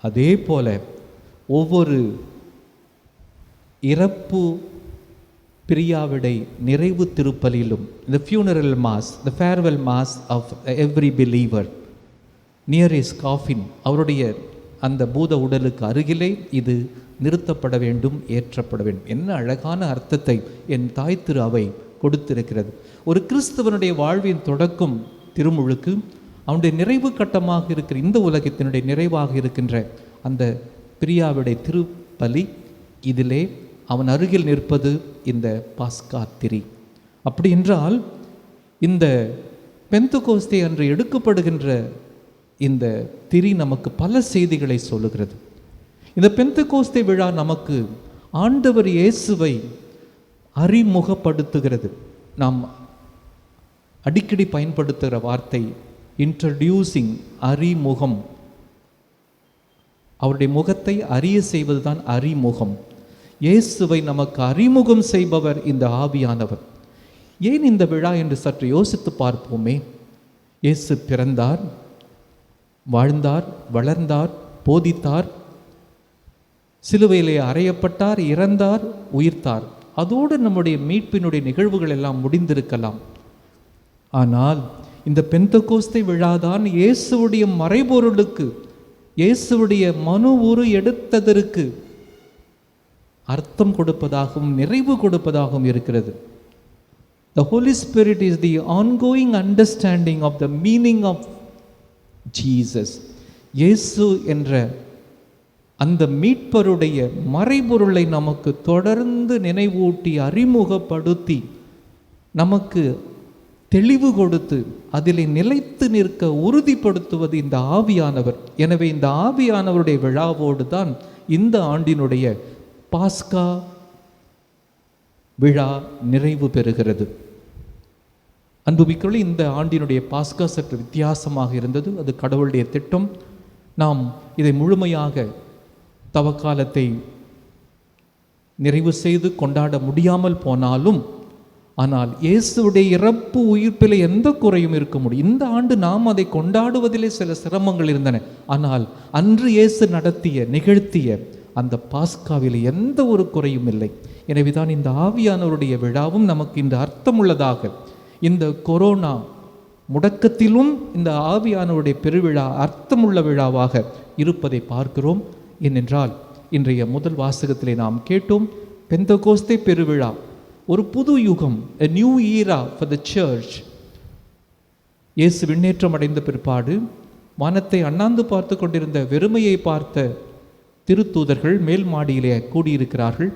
அதே போல ஒவ்வொரு இறப்பு பிரியாவிடை நிறைவு திருப்பலிலும், the funeral mass, the farewell mass of every believer near his coffin, அவருடைய அந்த பூத உடலுக்கு அருகிலே இது நிறுத்தப்பட வேண்டும், ஏற்றப்பட வேண்டும். என்ன அழகான அர்த்தத்தை என் தாய் திரு அவை கொடுத்திருக்கிறது. ஒரு கிறிஸ்தவனுடைய வாழ்வின் தொடக்கம் திருமுழுக்கு, அவனுடைய நிறைவு கட்டமாக இருக்கிற இந்த உலகத்தினுடைய நிறைவாக இருக்கின்ற அந்த பிரியாவிடை திருப்பலி, இதிலே அவன் அருகில் நிற்பது இந்த பாஸ்கா திரி. அப்படி என்றால் இந்த பெந்தகோஸ்தே அன்று எடுக்கப்படுகின்ற இந்த திரி நமக்கு பல செய்திகளை சொல்லுகிறது. இந்த பெந்தகோஸ்தே விழா நமக்கு ஆண்டவர் இயேசுவை அறிமுகப்படுத்துகிறது. நாம் அடிக்கடி பயன்படுத்துகிற வார்த்தை இன்ட்ரடியூசிங், அறிமுகம். அவருடைய முகத்தை அறிய செய்வதுதான் அறிமுகம். இயேசுவை நமக்கு அறிமுகம் செய்பவர் இந்த ஆவியானவர். ஏன் இந்த விழா என்று சற்று யோசித்து பார்ப்போமே. இயேசு பிறந்தார், வாழ்ந்தார், வளர்ந்தார், போதித்தார், சிலுவையிலே அறையப்பட்டார், இறந்தார், உயிர்த்தார். அதோடு நம்முடைய மீட்பினுடைய நிகழ்வுகள் எல்லாம் முடிந்திருக்கலாம். ஆனால் இந்த பெந்தகோஸ்தே விழாதான் இயேசுவுடைய மறைபொருளுக்கு, இயேசுவுடைய மனு உரு எடுத்ததற்கு அர்த்தம் கொடுப்பதாகவும் நிறைவு கொடுப்பதாகவும் இருக்கிறது. The Holy Spirit is the ongoing understanding of the meaning of Jesus. இயேசு என்ற அந்த மீட்பருடைய மறைபொருளை நமக்கு தொடர்ந்து நினைவூட்டி அறிமுகப்படுத்தி நமக்கு தெளிவு கொடுத்து அதிலே நிலைத்து நிற்க உறுதிப்படுத்துவது இந்த ஆவியானவர். எனவே இந்த ஆவியானவருடைய விழாவோடு தான் இந்த ஆண்டினுடைய பாஸ்கா விழா நிறைவு பெறுகிறது. அன்புமிக்கவர்களே, இந்த ஆண்டினுடைய பாஸ்கா சற்று வித்தியாசமாக இருந்தது. அது கடவுளுடைய திட்டம். நாம் இதை முழுமையாக தவக்காலத்தை நிறைவு செய்து கொண்டாட முடியாமல் போனாலும், ஆனால் இயேசுடைய இறப்பு உயிர்ப்பில் எந்த குறையும் இருக்க முடியும். இந்த ஆண்டு நாம் அதை கொண்டாடுவதிலே சில சிரமங்கள் இருந்தன. ஆனால் அன்று இயேசு நிகழ்த்திய அந்த பாஸ்காவில் எந்த ஒரு குறையும் இல்லை. எனவேதான் இந்த ஆவியானவருடைய விழாவும் நமக்கு இந்த அர்த்தமுள்ளதாக, இந்த கொரோனா முடக்கத்திலும் இந்த ஆவியானவருடைய பெருவிழா அர்த்தமுள்ள விழாவாக இருப்பதை பார்க்கிறோம். ஏனென்றால் இன்றைய முதல் வாசகத்திலே நாம் கேட்டோம், பெந்தகோஸ்தே பெருவிழா ஒரு புது யுகம், a new era for the church. இயேசு விண்ணேற்றம் அடைந்த பிற்பாடு வானத்தை அண்ணாந்து பார்த்து கொண்டிருந்த வெறுமையை பார்த்த திருத்தூதர்கள் மேல் மாடியிலே கூடியிருக்கிறார்கள்.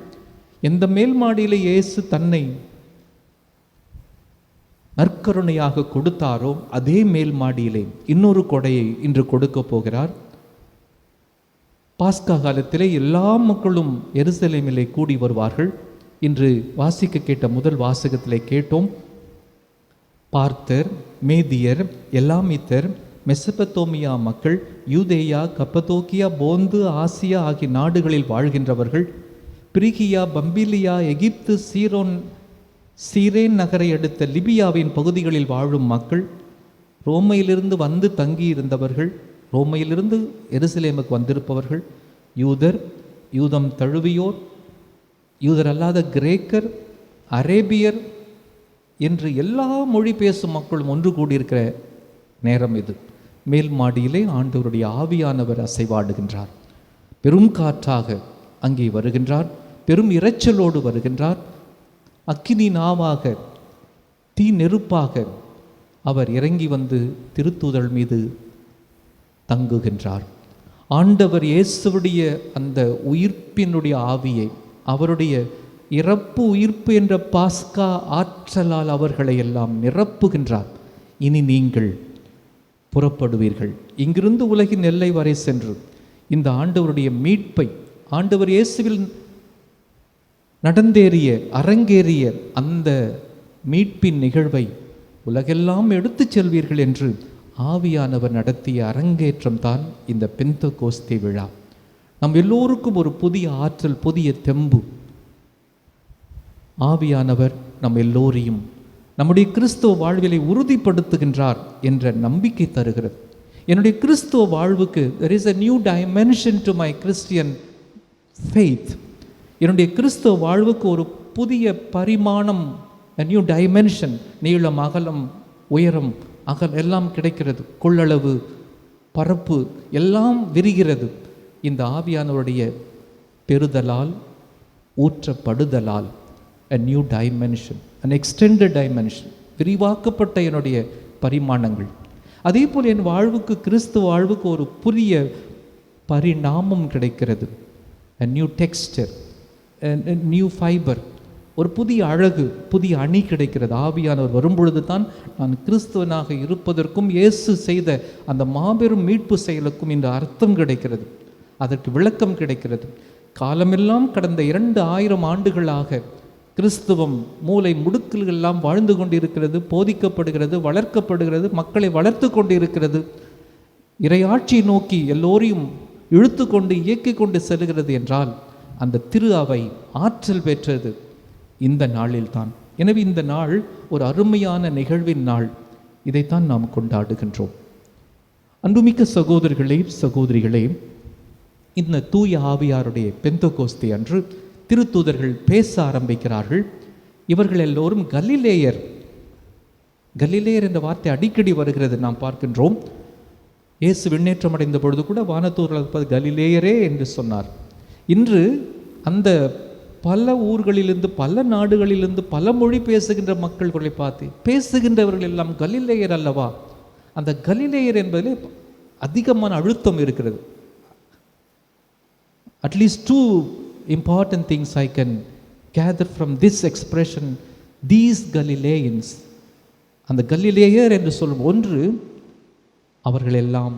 எந்த மேல் மாடியிலே இயேசு தன்னை நற்கருணையாக கொடுத்தாரோ அதே மேல் மாடியிலே இன்னொரு கொடையை இன்று கொடுக்க போகிறார். பாஸ்கா காலத்திலே எல்லா மக்களும் எருசலேமிலே கூடி வருவார்கள். இன்று வாசிக்க கேட்ட முதல் வாசகத்திலே கேட்டோம், பார்த்தர், மேதியர், எலாமித்தர், மெசபத்தோமியா மக்கள், யூதேயா, கப்பதோக்கியா, போந்து, ஆசியா ஆகிய நாடுகளில் வாழ்கின்றவர்கள், பிரிகியா, பம்பிலியா, எகிப்து, சீரேன் நகரை அடுத்த லிபியாவின் பகுதிகளில் வாழும் மக்கள், ரோமையிலிருந்து வந்து தங்கியிருந்தவர்கள், ரோமையிலிருந்து எருசலேமுக்கு வந்திருப்பவர்கள், யூதர், யூதம் தழுவியோர், யூதர் அல்லாத கிரேக்கர், அரேபியர் என்று எல்லா மொழி பேசும் மக்களும் ஒன்று கூடியிருக்கிற நேரம் இது. மேல் மாடியிலே ஆண்டவருடைய ஆவியானவர் அசைவாடுகின்றார். பெரும் காற்றாக அங்கே வருகின்றார். பெரும் இரைச்சலோடு வருகின்றார். அக்கினி நாவாக, தீ நெருப்பாக அவர் இறங்கி வந்து திருத்தூதர் மீது தங்குகின்றார். ஆண்டவர் இயேசுவுடைய அந்த உயிர்ப்பினுடைய ஆவியை, அவருடைய இறப்பு உயிர்ப்பு என்ற பாஸ்கா ஆற்றலால் அவர்களை எல்லாம் நிரப்புகின்றார். இனி நீங்கள் புறப்படுவீர்கள், இங்கிருந்து உலகின் எல்லை வரை சென்று இந்த ஆண்டவருடைய மீட்பை, ஆண்டவர் இயேசுவில் நடந்தேறிய அரங்கேறிய அந்த மீட்பின் நிகழ்வை உலகெல்லாம் எடுத்துச் செல்வீர்கள் என்று ஆவியானவர் நடத்திய அரங்கேற்றம் தான் இந்த பெந்தெகோஸ்தே விழா. நம் எல்லோருக்கும் ஒரு புதிய ஆற்றல், புதிய தெம்பு. ஆவியானவர் நம் எல்லோரையும் நம்முடைய கிறிஸ்துவ வாழ்விலை உறுதிப்படுத்துகின்றார் என்ற நம்பிக்கை தருகிறது. என்னுடைய கிறிஸ்துவ வாழ்வுக்கு there is a new dimension to my Christian faith. என்னுடைய கிறிஸ்துவ வாழ்வுக்கு ஒரு புதிய பரிமாணம், a new dimension. நீளம், அகலம், உயரம், எல்லாம் கிடைக்கிறது. கொள்ளளவு, பரப்பு எல்லாம் விரிகிறது. இந்த ஆவியானவருடைய பெறுதலால், ஊற்றப்படுதலால் a new dimension, an extended dimension, விரிவாக்கப்பட்ட என்னுடைய பரிமாணங்கள். அதே போல் என் வாழ்வுக்கு, கிறிஸ்துவ வாழ்வுக்கு ஒரு புதிய பரிணாமம் கிடைக்கிறது. a new texture, a new fiber, ஒரு புதிய அழகு, புதிய அணி கிடைக்கிறது. ஆவியானவர் வரும்பொழுது தான் நான் கிறிஸ்துவனாக இருப்பதற்கும் இயேசு செய்த அந்த மாபெரும் மீட்பு செயலுக்கும் இந்த அர்த்தம் கிடைக்கிறது, அதற்கு விளக்கம் கிடைக்கிறது. காலமெல்லாம் கடந்த 2000 ஆண்டுகளாக கிறிஸ்துவம் மூலை முடுக்கில் எல்லாம் வாழ்ந்து கொண்டிருக்கிறது, போதிக்கப்படுகிறது, வளர்க்கப்படுகிறது, மக்களை வளர்த்து கொண்டிருக்கிறது, இறையாட்சியை நோக்கி எல்லோரையும் இழுத்து கொண்டு இயக்கி கொண்டு செல்கிறது என்றால் அந்த திரு அவை ஆற்றல் பெற்றது இந்த நாளில்தான். எனவே இந்த நாள் ஒரு அருமையான நிகழ்வின் நாள். இதைத்தான் நாம் கொண்டாடுகின்றோம். அன்புமிக்க சகோதரர்களே, சகோதரிகளே, இந்த தூய ஆவியாருடைய பெந்தெகோஸ்தே அன்று திருத்தூதர்கள் பேச ஆரம்பிக்கிறார்கள். இவர்கள் எல்லோரும் கலிலேயர். கலிலேயர் என்ற வார்த்தை அடிக்கடி வருகிறது, நாம் பார்க்கின்றோம். இயேசு விண்ணேற்றம் அடைந்த பொழுது கூட வானதூதர்கள் கலிலேயரே என்று சொன்னார். இன்று அந்த பல ஊர்களிலிருந்து, பல நாடுகளிலிருந்து, பல மொழி பேசுகின்ற மக்கள்களை பார்த்து பேசுகின்றவர்கள் எல்லாம் கலிலேயர் அல்லவா? அந்த கலிலேயர் என்பதிலே அதிகமான அழுத்தம் இருக்கிறது. At least 2 important things I can gather from this expression, these Galileans. அந்த கலிலேயர் என்று சொல்லும் ஒன்று, அவர்கள் எல்லாம்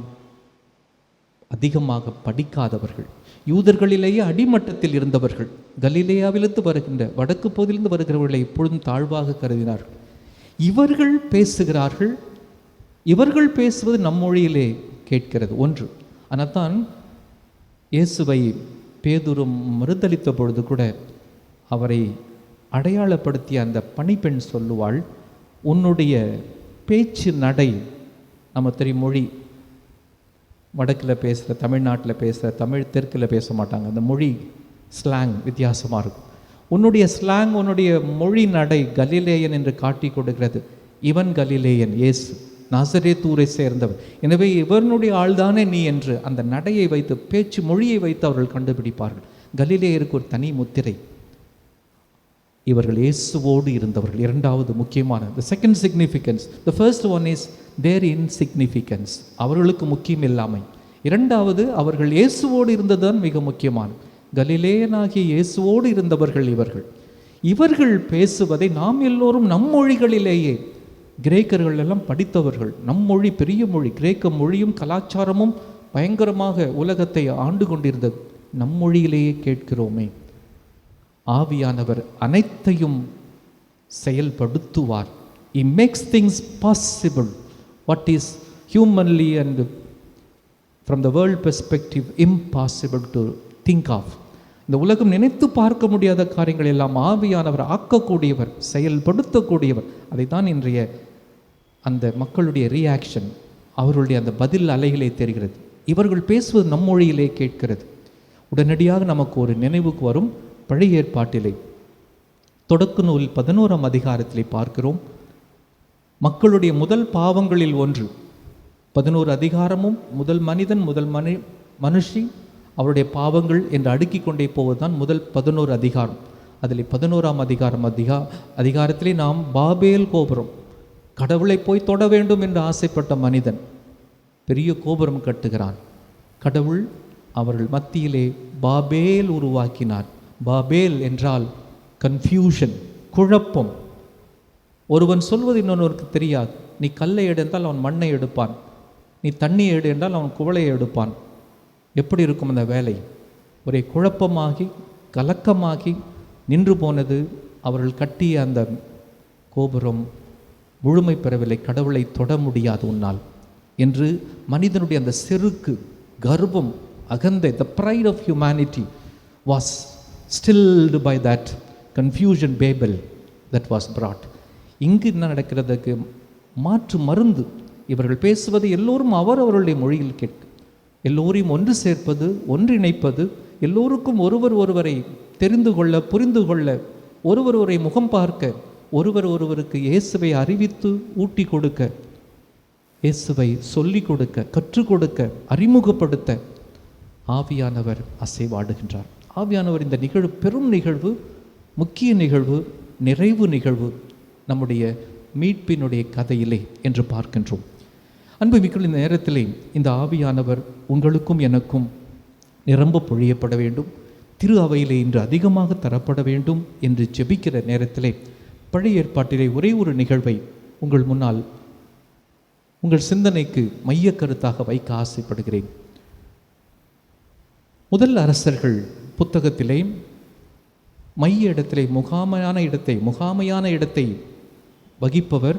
அதிகமாக படிக்காதவர்கள், யூதர்களிலேயே அடிமட்டத்தில் இருந்தவர்கள். கலிலேயாவிலிருந்து வருகின்ற, வடக்கு பகுதியிலிருந்து வருகிறவர்களை எப்பொழுதும் தாழ்வாக கருதினார்கள். இவர்கள் பேசுகிறார்கள். இவர்கள் பேசுவது நம் மொழியிலே கேட்கிறது ஒன்று. ஆனால் தான் இயேசுவை பேதுரு மறுதளித்த பொழுது கூட அவரை அடையாளப்படுத்திய அந்த பணிப்பெண் சொல்லுவாள், உன்னுடைய பேச்சு நடை, நம்ம தெரியும் மொழி, வடக்கில் பேசுகிற, தமிழ்நாட்டில் பேசுகிற தமிழ் தெற்கில் பேச மாட்டாங்க, அந்த மொழி ஸ்லாங் வித்தியாசமாக இருக்கும். உன்னுடைய ஸ்லாங், உன்னுடைய மொழி நடை கலிலேயன் என்று காட்டி கொடுக்கிறது. இவன் கலிலேயன், இயேசு நாசரேத் ஊரை சேர்ந்தவர், எனவே இவனுடைய ஆள்தானே நீ என்று அந்த நடையை வைத்து, பேச்சு மொழியை வைத்து அவர்கள் கண்டுபிடிப்பார்கள். கலிலேயருக்கு ஒரு தனி முத்திரை, இவர்கள் இயேசுவோடு இருந்தவர்கள். இரண்டாவது முக்கியமான, the second significance, the first one is their insignificance, அவர்களுக்கு முக்கியம் இல்லாமை. இரண்டாவது, அவர்கள் இயேசுவோடு இருந்ததுதான் மிக முக்கியமான. கலிலேயனாகிய இயேசுவோடு இருந்தவர்கள் இவர்கள். இவர்கள் பேசுவதை நாம் எல்லோரும் நம் மொழிகளிலேயே, கிரேக்கர்கள் எல்லாம் படித்தவர்கள், நம் மொழி பெரிய மொழி, கிரேக்க மொழியும் கலாச்சாரமும் பயங்கரமாக உலகத்தை ஆண்டு கொண்டிருந்தது, நம் மொழியிலேயே கேட்கிறோமே. ஆவியானவர் அனைத்தையும் செயல்படுத்துவார். He makes things possible. What is humanly and from the world perspective impossible to think of. இந்த உலகம் நினைத்து பார்க்க முடியாத காரியங்கள் எல்லாம் ஆவியானவர் ஆக்கக்கூடியவர், செயல்படுத்தக்கூடியவர். அதைத்தான் இன்றைய அந்த மக்களுடைய ரியாக்ஷன், அவர்களுடைய அந்த பதில் அலைகளே தெரிகிறது. இவர்கள் பேசுவது நம் மொழியிலே கேட்கிறது. உடனடியாக நமக்கு ஒரு நினைவுக்கு வரும், பழைய ஏற்பாட்டிலே தொடக்க நூல் 11ஆம் அதிகாரத்திலே பார்க்கிறோம். மக்களுடைய முதல் பாவங்களில் ஒன்று, 11 அதிகாரமும் முதல் மனிதன், முதல் மனுஷி, அவருடைய பாவங்கள் என்று அடுக்கிக் கொண்டே போவதுதான் முதல் 11 அதிகாரம். அதில் 11ஆம் அதிகாரத்திலே நாம் பாபேல் கோபுரம், கடவுளை போய் தொட வேண்டும் என்று ஆசைப்பட்ட மனிதன், பெரிய கோபுரம் கட்டுகிறான். கடவுள் அவர்கள் மத்தியிலே பாபேல் உருவாக்கினார். பாபேல் என்றால் கன்ஃபியூஷன், குழப்பம். ஒருவன் சொல்வது இன்னொருவருக்கு தெரியாது. நீ கல்லை எடு என்றால் அவன் மண்ணை எடுப்பான், நீ தண்ணி எடு என்றால் அவன் குவளையை எடுப்பான். எப்படி இருக்கும் அந்த வேலை? ஒரே குழப்பமாகி கலக்கமாகி நின்று போனது. அவர்கள் கட்டிய அந்த கோபுரம் முழுமை பெறவில்லை. கடவுளை தொட முடியாது உன்னால் என்று மனிதனுடைய அந்த செருக்கு, கர்வம், அகந்தை, the pride of humanity was stilled by that confusion, Babel, that was brought. இங்கு என்ன நடக்கிறதுக்கு மாற்று மருந்து. இவர்கள் பேசுவது எல்லோரும் அவர்களுடைய மொழியில் கேட்க, எல்லோரையும் ஒன்று சேர்ப்பது, ஒன்றிணைப்பது, எல்லோருக்கும் ஒருவரை தெரிந்து கொள்ள, புரிந்து கொள்ள, ஒருவரை முகம் பார்க்க, ஒருவருக்கு இயேசுவை அறிவித்து ஊட்டி கொடுக்க, இயேசுவை சொல்லிக் கொடுக்க, கற்றுக் கொடுக்க, அறிமுகப்படுத்த ஆவியானவர் அசைவாடுகின்றார். ஆவியானவர் இந்த நிகழ்வு பெரும் நிகழ்வு, முக்கிய நிகழ்வு, நிறைவு நிகழ்வு நம்முடைய மீட்பினுடைய கதையிலே என்று பார்க்கின்றோம். அன்புமிக்க இந்த நேரத்திலே இந்த ஆவியானவர் உங்களுக்கும் எனக்கும் நிரம்ப பொழியப்பட வேண்டும், திரு அவையிலே இன்று அதிகமாக தரப்பட வேண்டும் என்று ஜெபிக்கிற நேரத்திலே பழைய ஏற்பாட்டிலே ஒரே ஒரு நிகழ்வை உங்கள் முன்னால் உங்கள் சிந்தனைக்கு மைய கருத்தாக வைக்க ஆசைப்படுகிறேன். முதல் அரசர்கள் புத்தகத்திலே மைய இடத்திலே முகாமையான இடத்தை வகிப்பவர்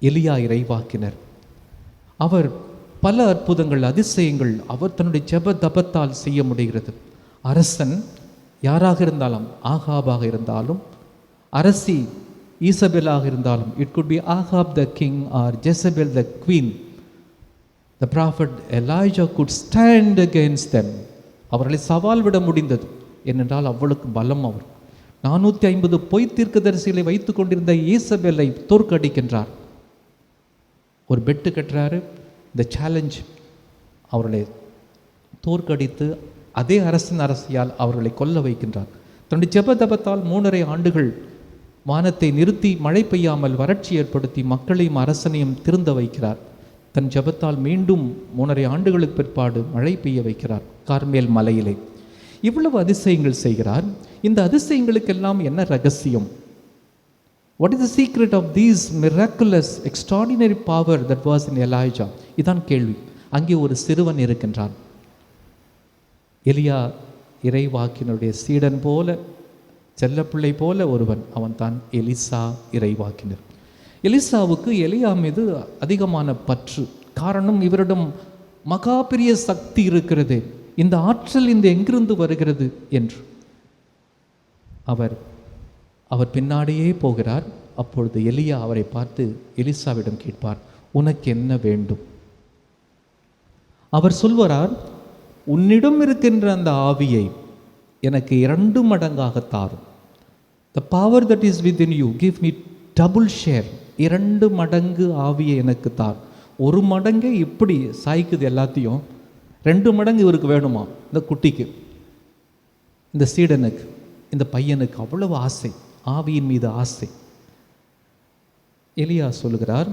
எலியா இறைவாக்கினர். அவர் பல அற்புதங்கள், அதிசயங்கள் அவர் தன்னுடைய ஜெப தபத்தால் செய்ய முடிகிறது. அரசன் யாராக இருந்தாலும், ஆகாபாக இருந்தாலும், அரசி ஈசபெலாக இருந்தாலும், it could be Ahab the king or Jezebel the queen, the prophet Elijah could stand against them. அவர்களை சவால் விட முடிந்தது. ஏனென்றால் அவ்வளவுக்கு பலம் அவர். 450 பொய் தீர்க்கதரிசிகளை வைத்து கொண்டிருந்த ஈசபெல்லை தோற்கடிக்கின்றார். ஒரு பெட்டு கட்டுறாரு. இந்த சேலஞ்ச் அவர்களை தோற்கடித்து அதே அரசியால் அவர்களை கொல்ல வைக்கின்றார். தன்னுடைய ஜெபதபத்தால் 3.5 ஆண்டுகள் வானத்தை நிறுத்தி மழை பெய்யாமல் வறட்சி ஏற்படுத்தி மக்களையும் அரசனையும் திருந்த வைக்கிறார். தன் ஜெபத்தால் மீண்டும் 3.5 ஆண்டுகளுக்கு பிற்பாடு மழை பெய்ய வைக்கிறார் கார்மேல் மலையிலே. இவ்வளவு அதிசயங்கள் செய்கிறார். இந்த அதிசயங்களுக்கெல்லாம் என்ன ரகசியம்? What is the secret of these miraculous, extraordinary power that was in Elijah? இதான் கேள்வி. அங்கே ஒரு சிறுவன் இருக்கின்றான். எலியா இறைவாக்கினுடைய சீடன் போல, செல்லப்பிள்ளை போல ஒருவன். அவன் தான் எலிசா இறைவாக்கினர். எலிசாவுக்கு எலியா மீது அதிகமான பற்று. காரணம், இவரிடம் மகா பெரிய சக்தி இருக்கிறது, இந்த ஆற்றல் இந்த எங்கிருந்து வருகிறது என்று. அவர் பின்னாடியே போகிறார். அப்பொழுது எலியா அவரை பார்த்து எலிசாவிடம் கேட்பார், உனக்கு என்ன வேண்டும்? அவர் சொல்வார், உன்னிடம் இருக்கின்ற அந்த ஆவியை எனக்கு 2 மடங்காக தாரும். The power that is within you, give me double share. 2 மடங்கு ஆவியை எனக்கு தார். 1 மடங்கே இப்படி சாய்க்குது எல்லாத்தையும், 2 மடங்கு இவருக்கு வேணுமா? இந்த குட்டிக்கு, இந்த சீடனுக்கு, இந்த பையனுக்கு அவ்வளவு ஆசை, ஆவியின் மீது ஆசை. எலியா சொல்லுகிறார்,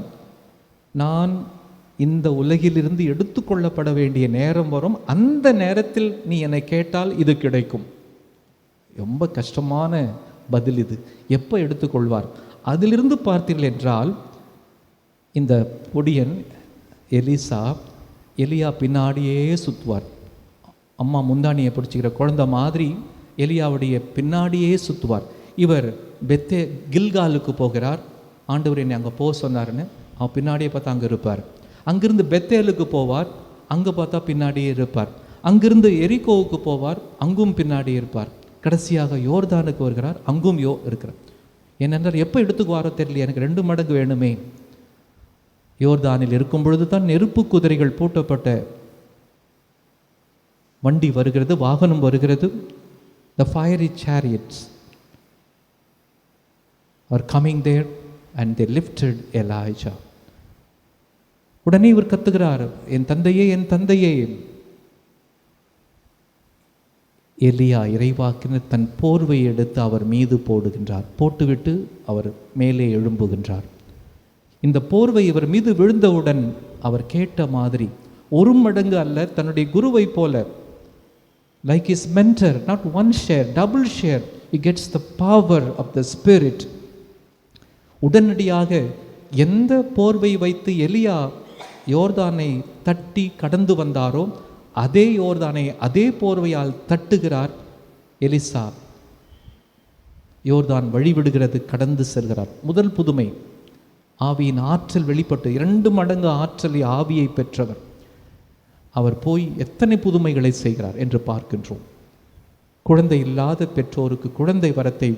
நான் இந்த உலகிலிருந்து எடுத்துக்கொள்ளப்பட வேண்டிய நேரம் வரும், அந்த நேரத்தில் நீ என்னை கேட்டால் இது கிடைக்கும். ரொம்ப கஷ்டமான பதில் இது. எப்போ எடுத்துக்கொள்வார்? அதிலிருந்து பார்த்தீர்கள் என்றால் இந்த பொடியன் எலியா பின்னாடியே சுற்றுவார். அம்மா முந்தானியை பிடிச்சிக்கிற குழந்தை மாதிரி எலியாவுடைய பின்னாடியே சுற்றுவார். இவர் கில்காலுக்கு போகிறார். ஆண்டவர் என்னை அங்கே போக சொன்னார்னு அவன் பின்னாடியே பார்த்தா அங்கே இருப்பார். அங்கிருந்து பெத்தேலுக்கு போவார், அங்கே பார்த்தா பின்னாடியே இருப்பார். அங்கிருந்து எரிகோவுக்கு போவார், அங்கும் பின்னாடியே இருப்பார். கடைசியாக யோர்தானுக்கு வருகிறார், அங்கும் இருக்கிறார். என்னென்றால் எப்போ எடுத்துக்குவாரோ தெரியல, எனக்கு 2 மடங்கு வேணுமே. யோர்தானில் இருக்கும் பொழுது தான் நெருப்பு குதிரைகள் பூட்டப்பட்ட வண்டி வருகிறது, வாகனம் வருகிறது. The fiery chariots are coming there and they lifted Elijah. உடனே இவர் கத்துகிறார், என் தந்தையே, என் தந்தையே. எலியா இறைவாக்கினர் தன் போர்வை எடுத்து அவர் மீது போடுகின்றார். போட்டுவிட்டு அவர் மேலே எழும்புகின்றார். இந்த போர்வை இவர் மீது விழுந்தவுடன் அவர் கேட்ட மாதிரி ஒரு மடங்கு அல்ல, தன்னுடைய குருவை போல, like is mentor, not one share, double share, he gets the power of the spirit. உடனடியாக எந்த போர்வை வைத்து எலியா யோர்தானை தட்டி கடந்து வந்தாரோ அதே யோர்தானை அதே போர்வையால் தட்டுகிறார் எலிசா. யோர்தான் வழிவிடுகிறது, கடந்து செல்கிறார். முதல் புதுமை, ஆவியின் ஆற்றல் வெளிப்பட்டு 2 மடங்கு ஆற்றலை ஆவியை பெற்றவர். அவர் போய் எத்தனை புதுமைகளை செய்கிறார் என்று பார்க்கின்றோம். குழந்தை இல்லாத பெற்றோருக்கு குழந்தை வரத்தை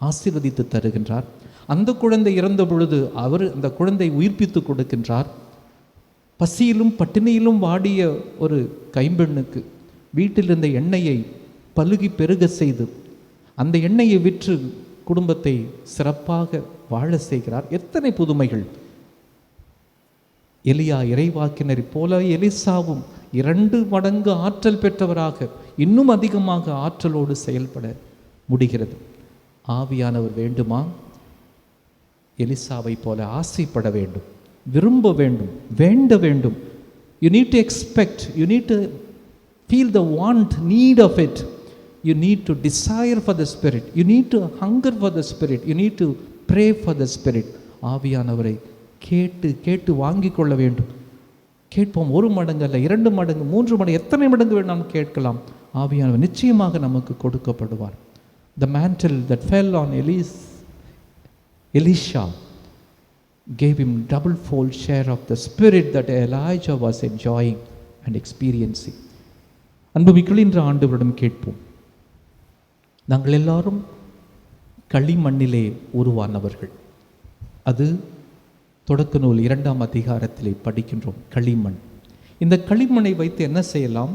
ஆசீர்வதித்து தருகின்றார். அந்த குழந்தை இறந்த பொழுது அவர் அந்த குழந்தை உயிர்ப்பித்து கொடுக்கின்றார். பசியிலும் பட்டினியிலும் வாடிய ஒரு கைம்பெண்ணுக்கு வீட்டில் இருந்த எண்ணெயை பலுகி பெருக செய்து அந்த எண்ணெயை விற்று குடும்பத்தை சிறப்பாக வாழ செய்கிறார். எத்தனை புதுமைகள்! எலியா இறைவாக்கினரை போல எலிசாவும் 2 மடங்கு ஆற்றல் பெற்றவராக இன்னும் அதிகமாக ஆற்றலோடு செயல்பட முடிகிறது. ஆவியானவர் வேண்டுமா? எலிசாவை போல ஆசைப்பட வேண்டும், விரும்ப வேண்டும், வேண்ட வேண்டும். You need to expect, you need to feel the want, need of it. You need to desire for the Spirit. You need to hunger for the Spirit. You need to pray for the Spirit. ஆவியானவரை கேட்டு கேட்டு வாங்கி கொள்ள வேண்டும். கேட்போம். 1 மடங்கு அல்ல, 2 மடங்கு, 3 மடங்கு, எத்தனை மடங்கு வேணாலும் கேட்கலாம். ஆவியானவர் நிச்சயமாக நமக்கு கொடுக்கப்படுவார். The mantle that fell on Elisha gave him double-fold share of the Spirit that Elijah was enjoying and experiencing. அன்புமிக்க இன்று ஆண்டவரிடம் கேட்போம். நாங்கள் எல்லாரும் களிமண்ணிலே உருவானவர்கள். அது தொடக்க நூல் 2ஆம் அதிகாரத்திலே படிக்கின்றோம். களிமண். இந்த களிமண்ணை வைத்து என்ன செய்யலாம்?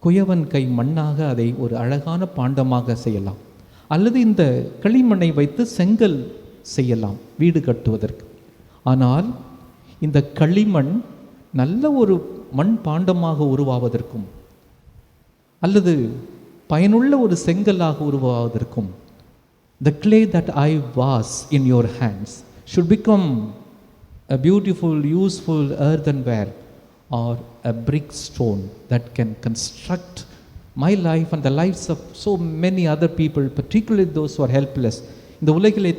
குயவன் கை மண்ணாக அதை ஒரு அழகான பாண்டமாக செய்யலாம், அல்லது இந்த களிமண்ணை வைத்து செங்கல் செய்யலாம் வீடு கட்டுவதற்கு. ஆனால் இந்த களிமண் நல்ல ஒரு மண் பாண்டமாக உருவாவதற்கும் அல்லது பயனுள்ள ஒரு செங்கல்லாக உருவாவதற்கும் the clay that I was in your hands should become a beautiful, useful earthenware or a brick stone that can construct my life and the lives of so many other people, particularly those who are helpless. இந்த உலகிலே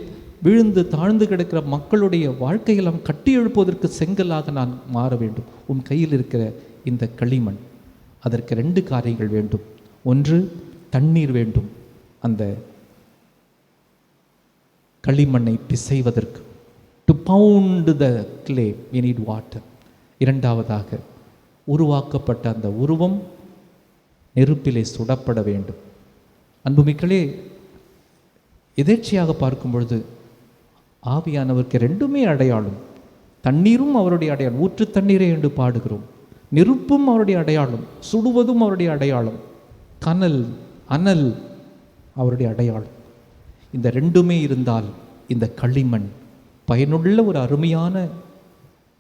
விழுந்து தாழ்ந்து கிடக்கிற மக்களுடைய வாழ்க்கையெல்லாம் கட்டி எழுப்புவதற்கு செங்கல்லாக நான் மாற வேண்டும். உன் கையில் இருக்கிற இந்த களிமண், அதற்கு 2 காரியங்கள் வேண்டும். ஒன்று, தண்ணீர் வேண்டும் அந்த களிமண்ணை பிசைவதற்கு. To pound the clay we need water. 2வதாக, உருவாக்கப்பட்ட அந்த உருவம் நெருப்பிலே சுடப்பட வேண்டும். அன்புமிக்களே, எதேர்ச்சியாக பார்க்கும் பொழுது ஆவியானவருக்கு 2மே அடையாளம். தண்ணீரும் அவருடைய அடையாளம், ஊற்று தண்ணீரை என்று பாடுகிறோம். நெருப்பும் அவருடைய அடையாளம், சுடுவதும் அவருடைய அடையாளம். கனல், அனல் அவருடைய அடையாளம். இந்த 2மே இருந்தால் இந்த களிமண் பயனுள்ள ஒரு அருமையான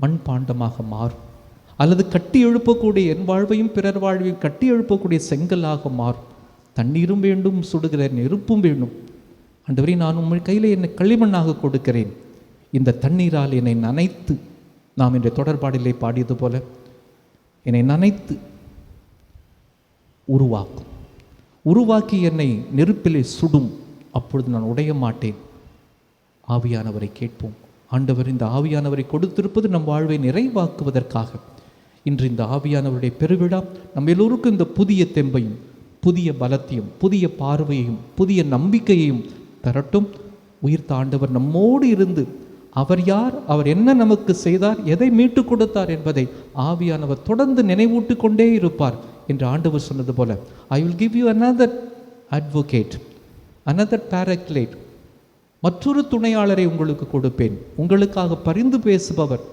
மண் பாண்டமாக மாறும், அல்லது கட்டி எழுப்பக்கூடிய என் வாழ்வையும் பிறர் வாழ்வையும் கட்டி எழுப்பக்கூடிய செங்கலாக மாறும். தண்ணீரும் வேண்டும், சுடுகிற நெருப்பும் வேண்டும். ஆண்டவரே, நான் உங்கள் கையில் என்னை களிமண்ணாக கொடுக்கிறேன். இந்த தண்ணீரால் என்னை நனைத்து, நாம் இன்றைய தொடர்பாடிலே பாடியது போல என்னை நனைத்து உருவாக்கும், உருவாக்கி என்னை நெருப்பிலே சுடும். அப்பொழுது நான் உடைய மாட்டேன். ஆவியானவரை கேட்போம். ஆண்டவர் இந்த ஆவியானவரை கொடுத்திருப்பது நம் வாழ்வை நிறைவாக்குவதற்காக. இன்று இந்த ஆவியானவருடைய பெருவிழா நம் எல்லோருக்கும் இந்த புதிய தெம்பையும் புதிய பலத்தையும் புதிய பார்வையையும் புதிய நம்பிக்கையையும் தரட்டும். உயிர்த்த ஆண்டவர் நம்மோடு இருந்து அவர் யார், அவர் என்ன நமக்கு செய்தார், எதை மீட்டு கொடுத்தார் என்பதை ஆவியானவர் தொடர்ந்து நினைவூட்டு கொண்டே இருப்பார் என்று ஆண்டவர் சொன்னது போல, I will give you another advocate, another paraclete, மற்றொரு துணையாளரை உங்களுக்கு கொடுப்பேன். உங்களுக்காக பரிந்து பேசுபவர்,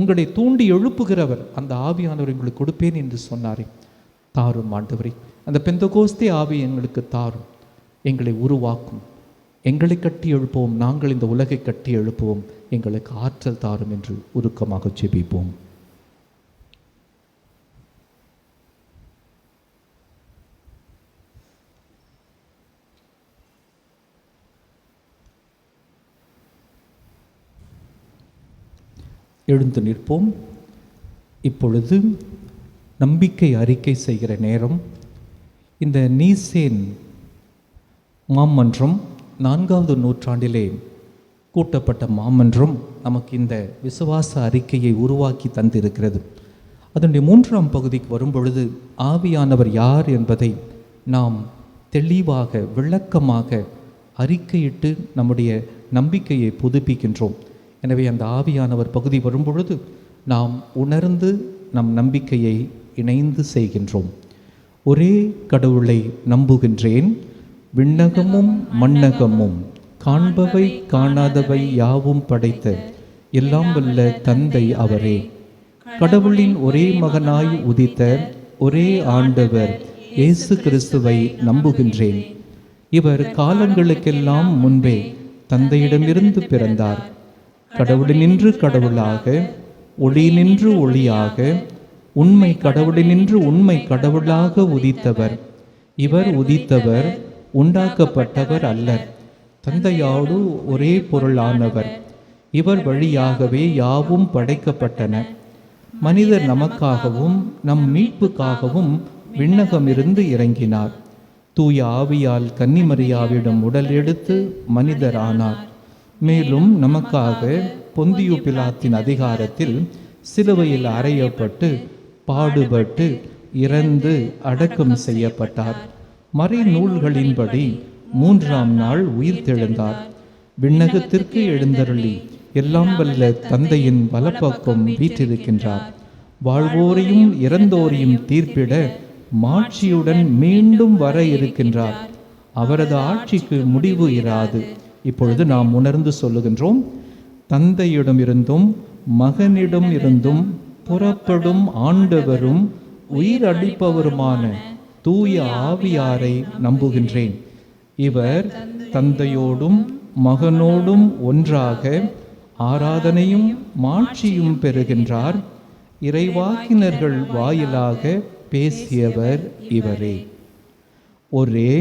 உங்களை தூண்டி எழுப்புகிறவர், அந்த ஆவியானவர் உங்களுக்கு கொடுப்பேன் என்று சொன்னாரே. தாரும் ஆண்டவரே, அந்த பெந்தகோஸ்தே ஆவி எங்களுக்கு தாரும், எங்களை உருவாக்கும், எங்களை கட்டி எழுப்புவோம், நாங்கள் இந்த உலகை கட்டி எழுப்புவோம், எங்களுக்கு ஆற்றல் தாரும் என்று உருக்கமாக ஜெபிப்போம். எழுந்து நிற்போம். இப்பொழுது நம்பிக்கை அறிக்கை செய்கிற நேரம். இந்த நீசேன் மாமன்றம் 4வது நூற்றாண்டிலே கூட்டப்பட்ட மாமன்றம் நமக்கு இந்த விசுவாச அறிக்கையை உருவாக்கி தந்திருக்கிறது. அதனுடைய 3ஆம் பகுதிக்கு வரும்பொழுது ஆவியானவர் யார் என்பதை நாம் தெளிவாக விளக்கமாக அறிக்கையிட்டு நம்முடைய நம்பிக்கையை புதுப்பிக்கின்றோம். எனவே அந்த ஆவியானவர் பகுதி வரும்பொழுது நாம் உணர்ந்து நம் நம்பிக்கையை இணைந்து செய்கின்றோம். ஒரே கடவுளை நம்புகின்றேன், விண்ணகமும் மண்ணகமும் காண்பவை காணாதவை யாவும் படைத்த எல்லாம் வல்ல தந்தை அவரே. கடவுளின் ஒரே மகனாய் உதித்த ஒரே ஆண்டவர் இயேசு கிறிஸ்துவை நம்புகின்றேன். இவர் காலங்களுக்கெல்லாம் முன்பே தந்தையிடமிருந்து பிறந்தார். கடவுளினின்று கடவுளாக, ஒளியினின்று ஒளியாக, உண்மை கடவுளினின்று உண்மை கடவுளாக உதித்தவர். இவர் உதித்தவர், உண்டாக்கப்பட்டவர் அல்லர். தந்தையோடு ஒரே பொருளானவர். இவர் வழியாகவே யாவும் படைக்கப்பட்டன. மனிதர் நமக்காகவும் நம் மீட்புக்காகவும் விண்ணகமிருந்து இறங்கினார். தூய ஆவியால் கன்னிமரியாவிடம் உடல் எடுத்து மனிதர் ஆனார். மேலும் நமக்காக பொந்தியு பிலாத்தின் அதிகாரத்தில் சிலுவையில் அறையப்பட்டு பாடுபட்டு இறந்து அடக்கம் செய்யப்பட்டார். மறை நூல்களின்படி 3ஆம் நாள் உயிர்த்தெழுந்தார். விண்ணகத்திற்கு எழுந்தருளி எல்லாம் வல்ல தந்தையின் வலப்பக்கம் வீற்றிருக்கின்றார். வாழ்வோரையும் இறந்தோரையும் தீர்ப்பிட மாட்சியுடன் மீண்டும் வர இருக்கின்றார். அவரது ஆட்சிக்கு முடிவு இராது. இப்பொழுது நாம் உணர்ந்து சொல்லுகின்றோம். தந்தையிடமிருந்தும் மகனிடம் இருந்தும் புறப்படும் ஆண்டவரும் உயிரளிப்பவருமான தூய ஆவியாரை நம்புகின்றேன். இவர் தந்தையோடும் மகனோடும் ஒன்றாக ஆராதனையும் மாட்சியும் பெறுகின்றார். இறைவாக்கினர்கள் வாயிலாக பேசியவர் இவரே. ஒரே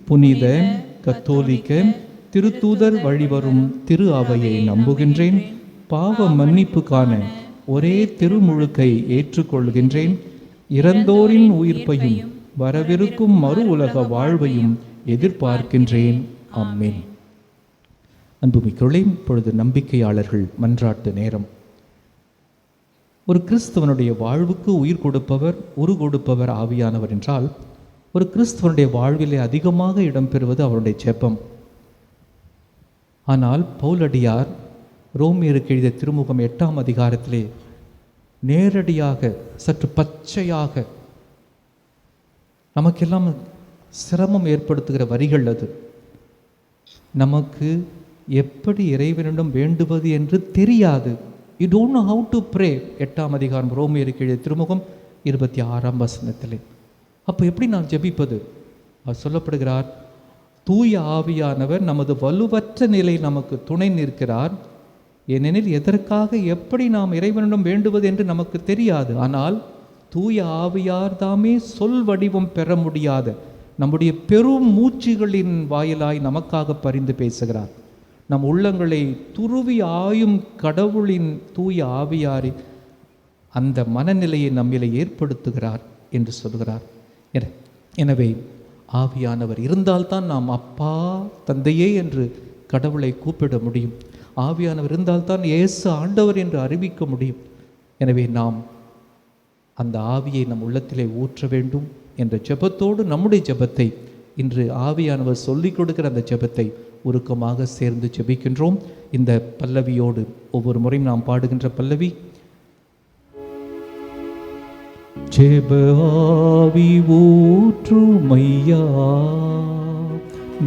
புனித கத்தோலிக்க திருத்தூதர் வழிவரும் திரு அவையை நம்புகின்றேன். பாவ மன்னிப்புக்கான ஒரே திருமுழுக்கை ஏற்றுக்கொள்கின்றேன். இறந்தோரின் உயிர்ப்பையும் வரவிருக்கும் மறு உலக வாழ்வையும் எதிர்பார்க்கின்றேன். ஆமென். அன்புமிக்கவர்களே, இப்பொழுது நம்பிக்கையாளர்கள் மன்றாட்டு நேரம். ஒரு கிறிஸ்தவனுடைய வாழ்வுக்கு உயிர் கொடுப்பவர், உரு கொடுப்பவர் ஆவியானவர் என்றால், ஒரு கிறிஸ்தவனுடைய வாழ்விலே அதிகமாக இடம்பெறுவது அவருடைய ஜெபம். ஆனால் பவுலடியார் ரோமியருக்கு எழுதிய திருமுகம் 8ஆம் அதிகாரத்திலே நேரடியாக சற்று பச்சையாக நமக்கெல்லாம் சிரமம் ஏற்படுத்துகிற வரிகள் அது. நமக்கு எப்படி இறைவனிடம் வேண்டுவது என்று தெரியாது. You don't know how to pray. 8ஆம் அதிகாரம் ரோமியருக்கு எழுதிய திருமுகம் 26ஆம் வசனத்திலே. அப்போ எப்படி நான் ஜெபிப்பது? அவர் சொல்லப்படுகிறார், தூய ஆவியானவர் நமது வலுவற்ற நிலை நமக்கு துணை நிற்கிறார். ஏனெனில் எதற்காக எப்படி நாம் இறைவனிடம் வேண்டுவது என்று நமக்கு தெரியாது. ஆனால் தூய ஆவியார் தாமே சொல் வடிவம் பெற முடியாத நம்முடைய பெரும் மூச்சுகளின் வாயிலாய் நமக்காக பரிந்து பேசுகிறார். நம் உள்ளங்களை துருவி ஆயும் கடவுளின் தூய ஆவியாரி அந்த மனநிலையை நம்மிலே ஏற்படுத்துகிறார் என்று சொல்கிறார். எனவே ஆவியானவர் இருந்தால்தான் நாம் அப்பா தந்தையே என்று கடவுளை கூப்பிட முடியும். ஆவியானவர் இருந்தால்தான் இயேசு ஆண்டவர் என்று அறிவிக்க முடியும். எனவே நாம் அந்த ஆவியை நம் உள்ளத்திலே ஊற்ற வேண்டும் என்ற ஜெபத்தோடு நம்முடைய ஜெபத்தை, இன்று ஆவியானவர் சொல்லிக் கொடுக்கிற அந்த ஜெபத்தை உருக்கமாக சேர்ந்து ஜெபிக்கின்றோம். இந்த பல்லவியோடு ஒவ்வொரு முறையும் நாம் பாடுகின்ற பல்லவி, ஜெப ஆவி ஊற்றுமையா,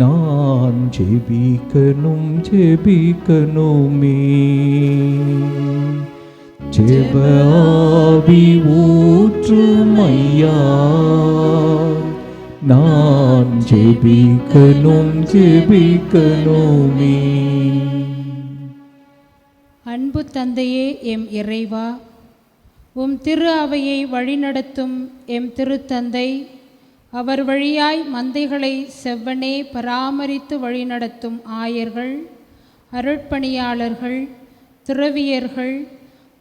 நான் ஜெபிக்கணும் ஜெபிக்கணுமே. ஜெப ஆவி ஊற்றுமையா, நான் ஜெபிக்கணும் ஜெபிக்கணுமே. அன்பு தந்தையே, எம் இறைவா, உம் திரு அவையை வழிநடத்தும் எம் திருத்தந்தை, அவர் வழியாய் மந்தைகளை செவ்வனே பராமரித்து வழிநடத்தும் ஆயர்கள், அருட்பணியாளர்கள், துறவியர்கள்,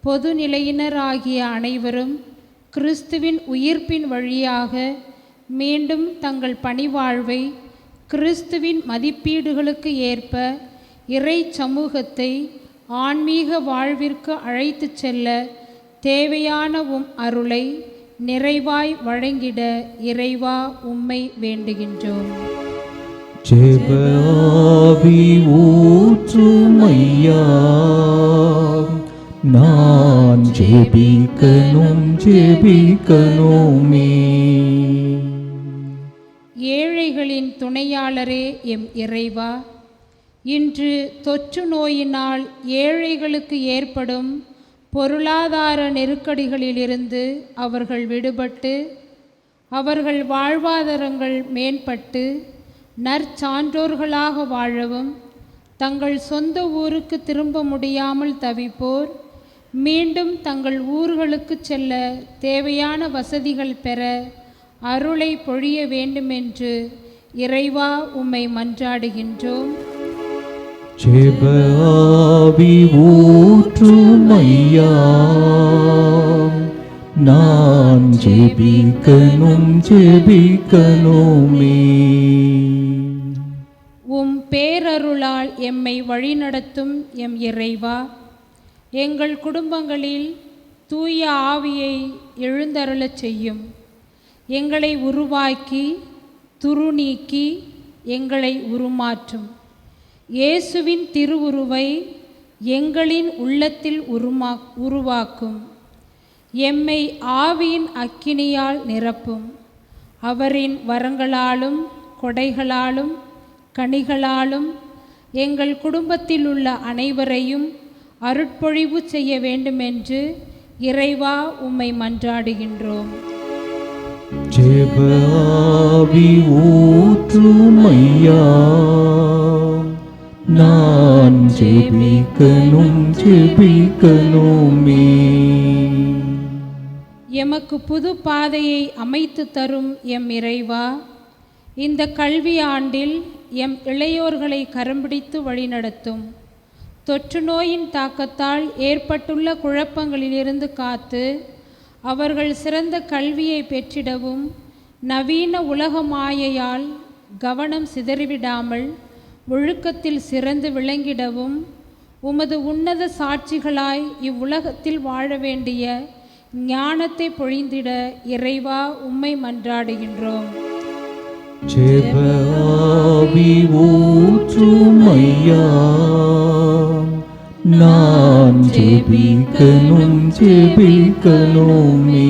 பொதுநிலையினராகிய அனைவரும் கிறிஸ்துவின் உயிர்ப்பின் வழியாக மீண்டும் தங்கள் பணிவாழ்வை கிறிஸ்துவின் மதிப்பீடுகளுக்கு ஏற்ப இறை சமூகத்தை ஆன்மீக வாழ்விற்கு அழைத்துச் செல்ல தேவையான அருளை நிறைவாய் வழங்கிட இறைவா உம்மை வேண்டுகின்றோம். ஜெப ஆவி ஊற்றுமையா, நான் ஜெபிக்கணும் ஜெபிக்கணுமே. ஏழைகளின் துணையாளரே எம் இறைவா, இன்று தொற்று நோயினால் ஏழைகளுக்கு ஏற்படும் பொருளாதார நெருக்கடிகளிலிருந்து அவர்கள் விடுபட்டு அவர்கள் வாழ்வாதாரங்கள் மேம்பட்டு நற்சான்றோர்களாக வாழவும், தங்கள் சொந்த ஊருக்கு திரும்ப முடியாமல் தவிப்போர் மீண்டும் தங்கள் ஊர்களுக்கு செல்ல தேவையான வசதிகள் பெற அருளை பொழிய வேண்டுமென்று இறைவா உம்மை மன்றாடுகின்றோம். ஜெப ஆவி ஊற்றுமையா, நான் ஜெபிக்கணும் ஜெபிக்கணுமே. உம் பேரருளால் எம்மை வழிநடத்தும் எம் இறைவா, எங்கள் குடும்பங்களில் தூய ஆவியை எழுந்தருளச் செய்யும். எங்களை உருவாக்கி துருநீக்கி எங்களை உருமாற்றும். இயேசுவின் திருவுருவை எங்களின் உள்ளத்தில் உருவாக்கும். எம்மை ஆவியின் அக்கினியால் நிரப்பும். அவரின் வரங்களாலும் கொடைகளாலும் கனிகளாலும் எங்கள் குடும்பத்தில் உள்ள அனைவரையும் அருட்பொழிவு செய்ய வேண்டுமென்று இறைவா உம்மை மன்றாடுகின்றோம். ஜெப ஆவி ஊற்றுமையா, நான் ஜெபிக்கணும் ஜெபிக்கணுமே. எமக்கு புது பாதையை அமைத்து தரும் எம் இறைவா, இந்த கல்வி ஆண்டில் எம் இளையோர்களை கரம்பிடித்து வழிநடத்தும். தொற்று நோயின் தாக்கத்தால் ஏற்பட்டுள்ள குழப்பங்களிலிருந்து காத்து அவர்கள் சிறந்த கல்வியை பெற்றிடவும், நவீன உலக மாயையால் கவனம் சிதறிவிடாமல் ஒழுக்கத்தில் சிறந்து விளங்கிடவும், உமது உன்னத சாட்சிகளாய் இவ்வுலகத்தில் வாழ வேண்டிய ஞானத்தை பொழிந்திட இறைவா உம்மை மன்றாடுகின்றோம். ஜெப ஆவி ஊற்றுமையா, நான் ஜெபிக்கணும் ஜெபிக்கணுமே.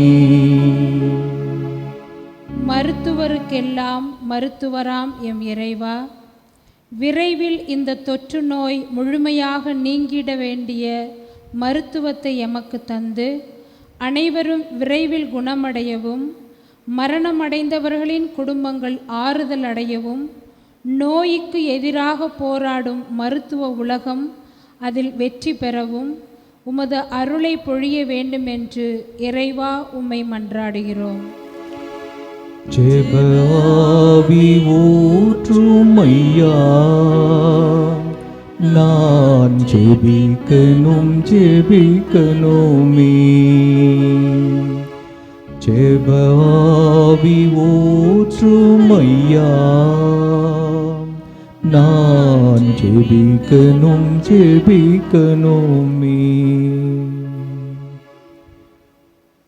மருத்துவருக்கெல்லாம் மருத்துவராம் எம் இறைவா, விரைவில் இந்த தொற்று நோய் முழுமையாக நீங்கிட வேண்டிய மருத்துவத்தை எமக்கு தந்து அனைவரும் விரைவில் குணமடையவும், மரணமடைந்தவர்களின் குடும்பங்கள் ஆறுதல் அடையவும், நோய்க்கு எதிராக போராடும் மருத்துவ உலகம் அதில் வெற்றி பெறவும் உமது அருளை பொழிய வேண்டுமென்று இறைவா உம்மை மன்றாடுகிறோம். ஜெப ஆவி ஊற்றுமையா, நான் ஜெபிக்கணும் ஜெபிக்கணுமே. ஜெப ஆவி ஊற்றுமையா, நான் ஜெபிக்கணும் ஜெபிக்கணுமே.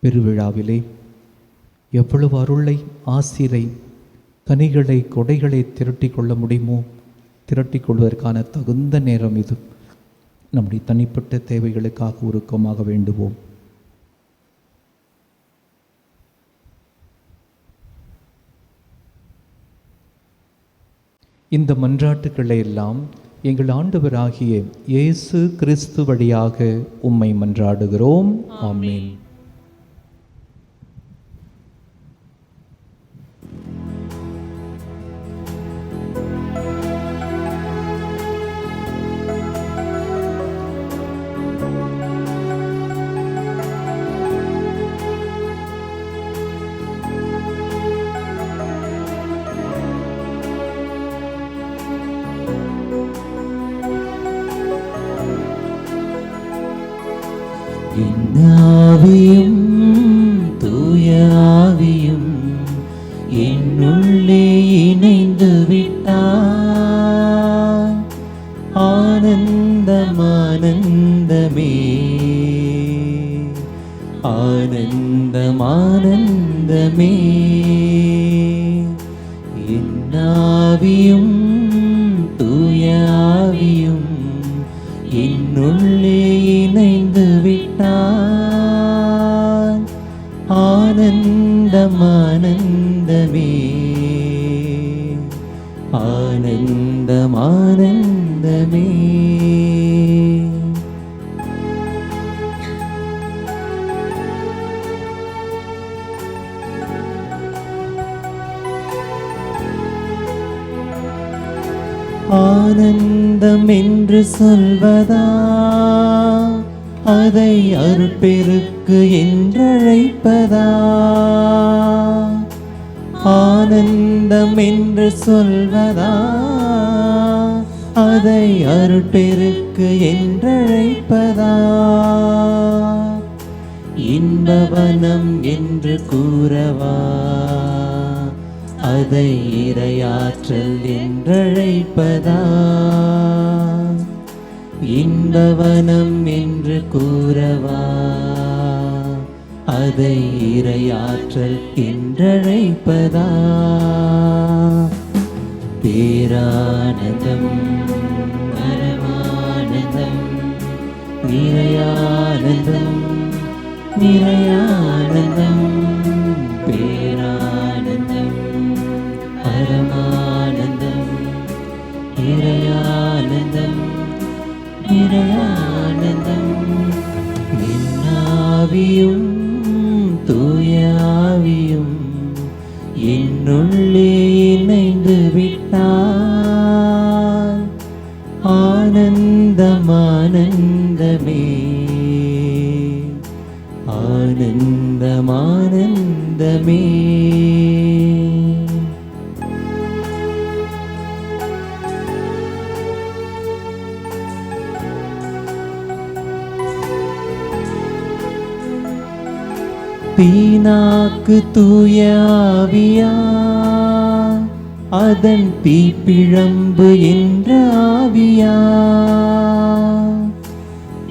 பெருவிழாவிலே எவ்வளவு அருளை, ஆசிரை, கனிகளை, கொடைகளை திரட்டி கொள்ள முடியுமோ திரட்டி கொள்வதற்கான தகுந்த நேரம் இது. நம்முடைய தனிப்பட்ட தேவைகளுக்காக உருக்கமாக வேண்டுவோம். இந்த மன்றாட்டுக்களை எல்லாம் எங்கள் ஆண்டவராகிய இயேசு கிறிஸ்து வழியாக உம்மை மன்றாடுகிறோம். ஆமென். என் என்னுள்ளே இணைந்து விட்டார். ஆனந்தம் ஆனந்தமே, ஆனந்தம் ஆனந்தமே. என்னாவியும் தூய ஆவியும் என்னுள்ளே இணைந்து விட்டார். ஆனந்தம் ஆனந்தமே, ஆனந்தம் ஆனந்தமே. ஆனந்தம் என்று சொல்வதா, அதை அருட்பெருக்கு என்றழைப்பதா? ஆனந்தம் என்று சொல்வதா, அதை அருட்பெருக்கு என்றழைப்பதா? இன்பவனம் என்று கூறவா, அதை இறையாற்றல் என்றழைப்பதா? இன்பவனம் என்று கூறவா, அதை இறையாற்றல் என்றழைப்பதா? பேரானந்தம் பரமானந்தம், நிறையானந்தம் நிறையானந்தம். பேரானந்தம் பரமானந்தம், நிறையானந்தம் நிறையானந்தம். என்னாவியும் தூயாவியும் என்னுள்ளே இணைந்து விட்டார். ஆனந்தம் ஆனந்தமே, ஆனந்தம் ஆனந்தமே. தீனாக்கு தூய ஆவியா, அதன் தீப்பிழம்பு என்ற ஆவியா?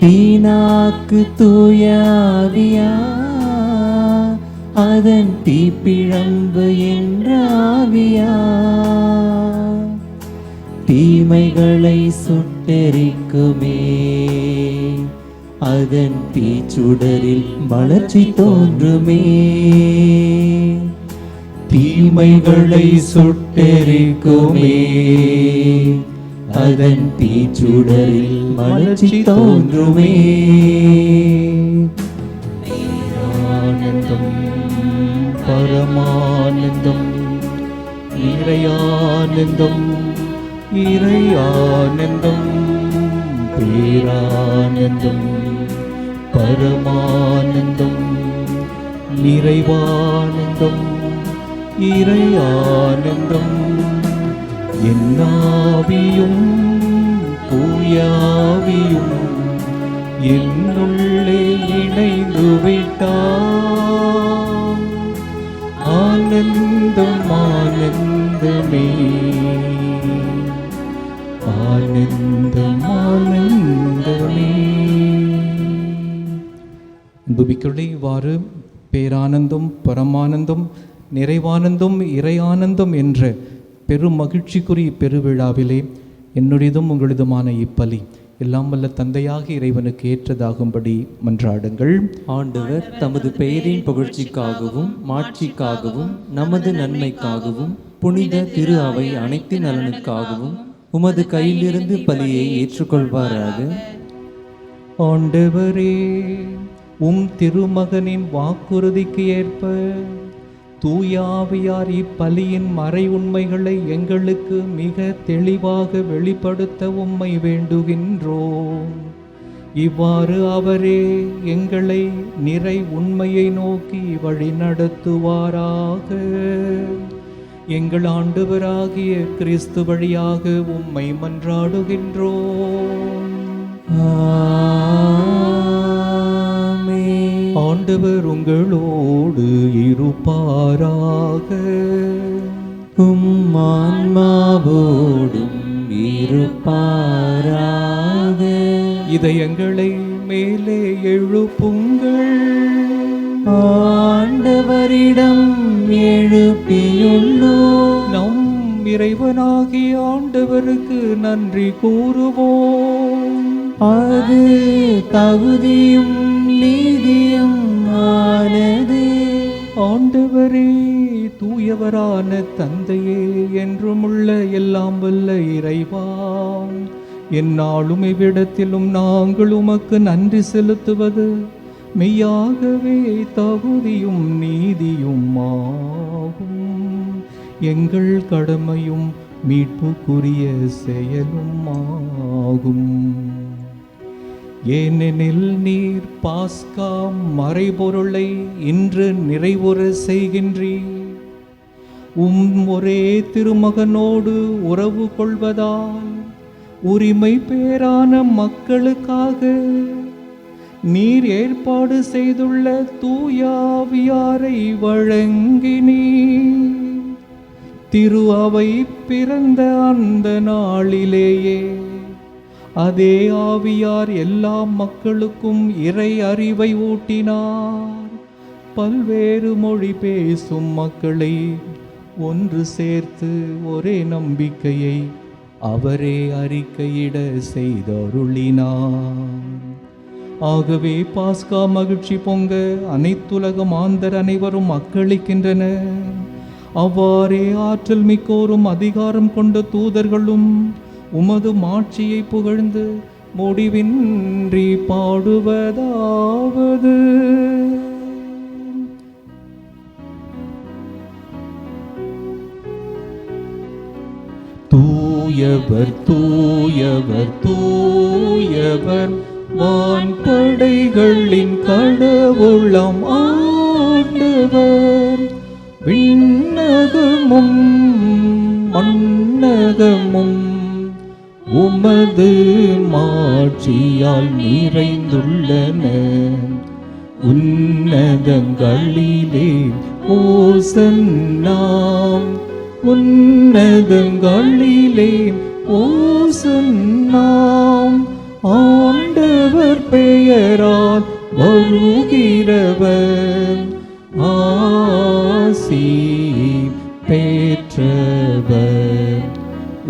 தீனாக்கு தூய ஆவியா, அதன் தீப்பிழம்பு என்ற ஆவியா? தீமைகளை சுட்டெரிக்குமே, அதன் தீச்சுடரில் வளர்ச்சி தோன்றுமே. தீமைகளை சுட்டெரிக்குமே, அதன் தீச்சுடரில் வளர்ச்சி தோன்றுமே. ஆனந்தம் பரமானந்தம், இறையானந்தம் இறையானந்தம். பேரானந்தம் பரமானந்தம், நிறைவானந்தம் இறையானந்தம். என்னாவியும் தூயாவியும் என்னுள்ளே இணைந்து விட்டார். ஆனந்தம் ஆனந்தமே, ஆனந்தம் ஆனந்தமே. அன்புமிக்கவர்களே, இவ்வாறு பேரானந்தம் பரமானந்தம் நிறைவானந்தம் இறையானந்தம் என்ற பெரும் மகிழ்ச்சிக்குரிய பெருவிழாவிலே என்னுடையதும் உங்களதுமான இப்பலி எல்லாம் வல்ல தந்தையாக இறைவனுக்கு ஏற்றதாகும்படி மன்றாடுங்கள். ஆண்டவர் தமது பெயரின் புகழ்ச்சிக்காகவும் மாட்சிக்காகவும் நமது நன்மைக்காகவும் புனித திரு அவை அனைத்து நலனுக்காகவும் உமது கையிலிருந்து பலியை ஏற்றுக்கொள்வாராக. ஆண்டவரே, உம் திருமகனின் வாக்குறுதிக்கு ஏற்ப தூயாவியார் இப்பலியின் மறை உண்மைகளை எங்களுக்கு மிக தெளிவாக வெளிப்படுத்த உம்மை வேண்டுகின்றோம். இவ்வாறு அவரே எங்களை நிறை உண்மையை நோக்கி வழி நடத்துவாராக. எங்கள் ஆண்டவராகிய கிறிஸ்து வழியாக உம்மை மன்றாடுகின்றோம். ஆமென். ஆண்டவர் உங்களோடு இருப்பாராக. ஆன்மாவோடும் இருப்பாராக. இதயங்களை மேலே எழுப்புங்கள். ஆண்டவரிடம் எழுப்பியுள்ளோம். நம் இறைவனாகிய ஆண்டவருக்கு நன்றி கூறுவோம். அது தகுதியும் நீதியும் ஆனது. ஆண்டவரே, தூயவரான தந்தையே, என்றுமுள்ள எல்லாம் வல்ல இறைவா, எந்நாளும் இவ்விடத்திலும் நாங்கள் உமக்கு நன்றி செலுத்துவது மெய்யாகவே தகுதியும் நீதியும் ஆகும். எங்கள் கடமையும் மீட்புக்குரிய செயலும் ஆகும். ஏனெனில் நீர் பாஸ்கா மறைபொருளை இன்று நிறைவுற செய்கின்றீர். ஒரே திருமகனோடு உறவு கொள்வதால் உரிமை பேரான மக்களுக்காக நீர் ஏற்பாடு செய்துள்ள தூய ஆவியாரை வழங்கினீர். திரு அவை பிறந்த அந்த நாளிலேயே அதே ஆவியார் எல்லா மக்களுக்கும் இறை அறிவை ஊட்டினார். பல்வேறு மொழி பேசும் மக்களை ஒன்று சேர்த்து ஒரே நம்பிக்கையை அவரே அறிக்கையிட செய்தருளினார். ஆகவே பாஸ்கா மகிழ்ச்சி பொங்க அனைத்துலக மாந்தர் அனைவரும் அக்களிக்கின்றனர். அவ்வாறே ஆற்றல் மிக்கோரும் அதிகாரம் கொண்ட தூதர்களும் உமது மாட்சியை புகழ்ந்து முடிவின்றி பாடுவதாவது: தூயவர் தூயவர் தூயவர், வான்படைகளின் கடவுளாம் ஆண்டவர். விண்ணகமும் மண்ணகமும் உமது மாட்சியால் நிறைந்துள்ளன. உன்னதங்களிலே ஓசன்னா, உன்னதங்களிலே ஓசன்னா. ஆண்டவர் பெயரால் வருகிறவர் ஆசி பெற்றவர்.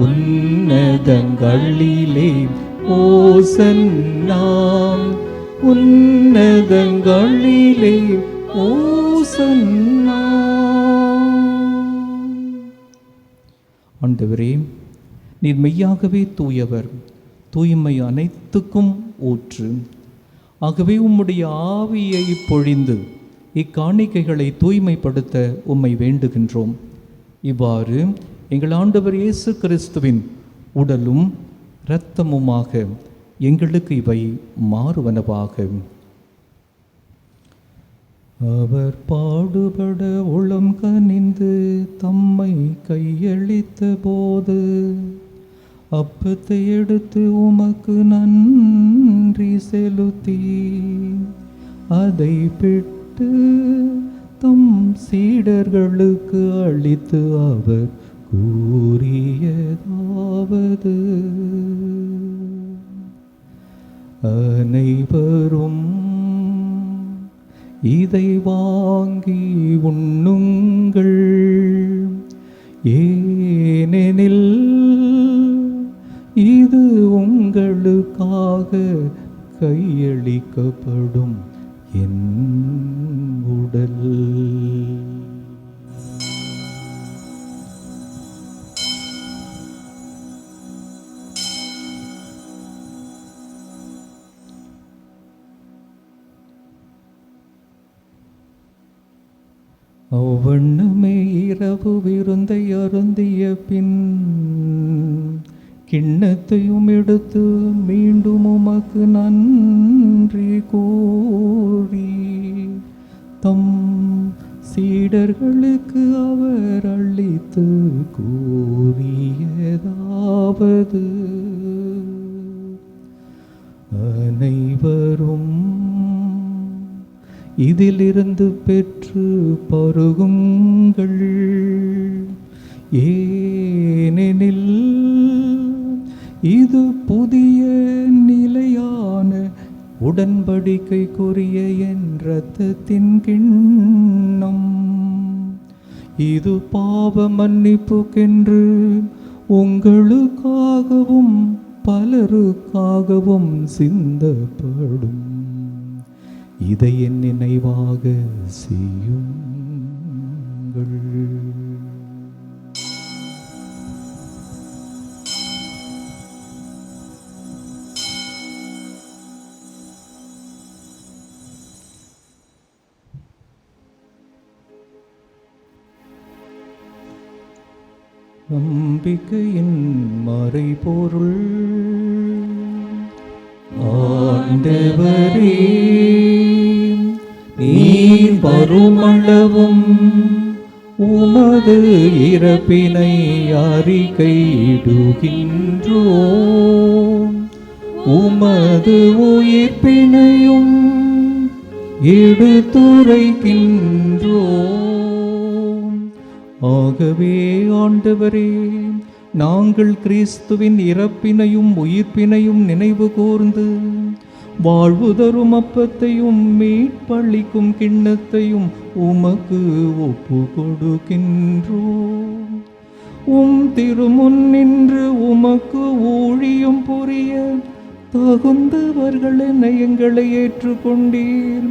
உன்னதங்களிலே ஓசன்னா, உன்னதங்களிலே ஓசன்னா. ஆண்டவரே, நீர் மெய்யாகவே தூயவர், தூய்மை அனைத்துக்கும் ஊற்று. ஆகவே உம்முடைய ஆவியை பொழிந்து இக்காணிக்கைகளை தூய்மைப்படுத்த உம்மை வேண்டுகின்றோம். இவ்வாறு எங்கள் ஆண்டவர் இயேசு கிறிஸ்துவின் உடலும் இரத்தமுமாக எங்களுக்கு இவை மாறுவனவாக. அவர் பாடுபட உளம் கனிந்து தம்மை கையளித்த போது அப்பத்தை எடுத்து உமக்கு நன்றி செலுத்தி அதை பிட்டு தம் சீடர்களுக்கு அளித்து அவர் கூறியதாவது: அனைவரும் இதை வாங்கி உண்ணுங்கள், ஏனெனில் இது உங்களுக்காக கையளிக்கப்படும் என் உடல். அவ்வண்ணமே இரவு விருந்தை அருந்திய பின் கிண்ணத்தையும் எடுத்து மீண்டும் உமக்கு நன்றி கூறி தம் சீடர்களுக்கு அவர் அளித்து கூறியதாவது: அனைவரும் இதிலிருந்து பெற்று பருகுங்கள். ஏனெனில் இது புதிய நிலையான உடன்படிக்கைக்குரிய என் இரத்தத்தின் கிண்ணம். இது பாவ மன்னிப்புக்கென்று உங்களுக்காகவும் பலருக்காகவும் சிந்தப்படும். இதை என் நினைவாக செய்யுங்கள். நம்பிக்கையின் மறைபொருள். ஆண்டவரே, நீர் வருமளவும் உமது இறப்பினை அறிக்கையிடுகின்றோம். உமது உயிர்ப்பினையும் எடுத்துரைக்கின்றோம். ஆகவே ஆண்டவரே, நாங்கள் கிறிஸ்துவின் இறப்பினையும் உயிர்ப்பினையும் நினைவு கூர்ந்து வாழ்வு தரும் அப்பத்தையும் மீட்பளிக்கும் கிண்ணத்தையும் உமக்கு ஒப்பு கொடுக்கின்றோம். உம் திருமுன் நின்று உமக்கு ஊழியம் புரிய தகுந்தவர்களென எங்களை ஏற்றுக்கொண்டீர்.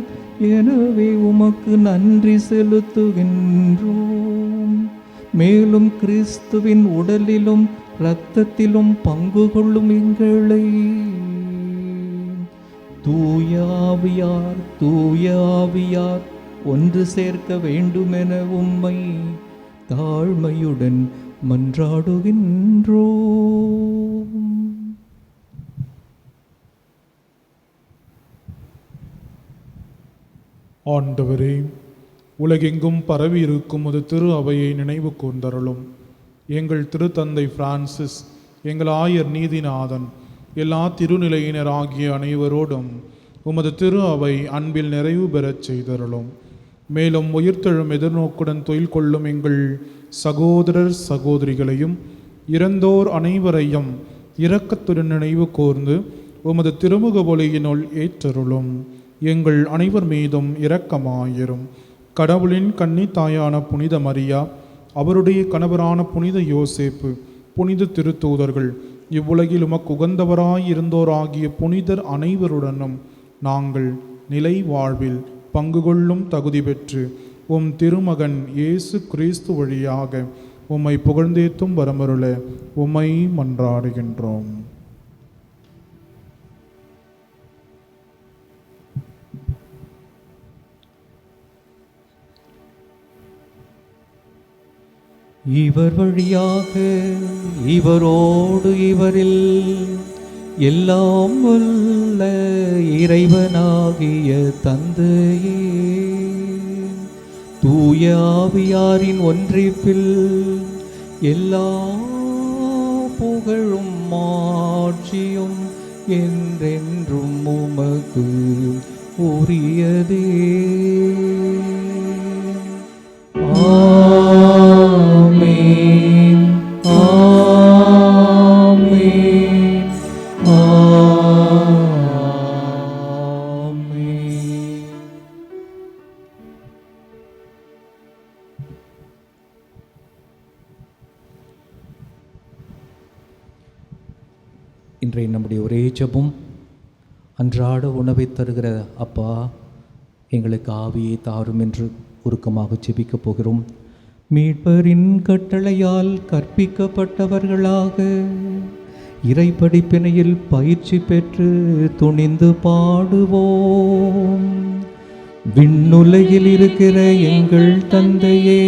எனவே உமக்கு நன்றி செலுத்துகின்றோம். மேலும் கிறிஸ்துவின் உடலிலும் இரத்தத்திலும் பங்கு கொள்ளும் எங்களை தூய ஆவியார் ஒன்று சேர்க்க வேண்டுமென உம்மை தாழ்மையுடன் மன்றாடுகின்றோம். ஆண்டவரே, உலகெங்கும் பரவி இருக்கும் ஒரு திரு அவையை நினைவு கூர்ந்தருளும். எங்கள் திருத்தந்தை பிரான்சிஸ், எங்கள் ஆயர் நீதிநாதன், எல்லா திருநிலையினர் ஆகிய அனைவரோடும் உமது திரு அவை அன்பில் நிறைவு பெறச் செய்தருளும். மேலும் உயிர்த்தெழும் எதிர்நோக்குடன் தொழில் கொள்ளும் எங்கள் சகோதரர் சகோதரிகளையும் இறந்தோர் அனைவரையும் இரக்கத்துடன் நினைவு கூர்ந்து உமது திருமுக ஒளியினுள் ஏற்றருளும். எங்கள் அனைவர் மீதும் இரக்கமாயிரும். கடவுளின் கன்னி தாயான புனித மரியா, அவருடைய கணவரான புனித யோசேப்பு, புனித திருத்தூதர்கள், இவ்வுலகில் உமக்கு உகந்தவராயிருந்தோராகிய புனிதர் அனைவருடனும் நாங்கள் நிலை வாழ்வில் பங்கு கொள்ளும் தகுதி பெற்று உம் திருமகன் இயேசு கிறிஸ்து வழியாக உம்மை புகழ்ந்தேத்தும் வரமருள உம்மை மன்றாடுகின்றோம். இவர் வழியாக இவரோடு இவரில் எல்லாம் வல்ல இறைவனாகிய தந்தையே, தூய ஆவியாரின் ஒன்றிப்பில் எல்லா புகழும் மாட்சியும் என்றென்றும் உமக்கு உரியதே. ஆமென், ஆமென், ஆமென். இன்றைய நம்முடைய ஒரே ஜெபம், அன்றாட உணவை தருகிற அப்பா, எங்களுக்கு ஆவியை தாரும் என்று உருக்கமாக ஜெபிக்கப் போகிறோம். மீட்பரின் கட்டளையால் கற்பிக்கப்பட்டவர்களாக இறை படிப்பினையில் பயிற்சி பெற்று துணிந்து பாடுவோம். விண்ணுலகில் இருக்கிற எங்கள் தந்தையே,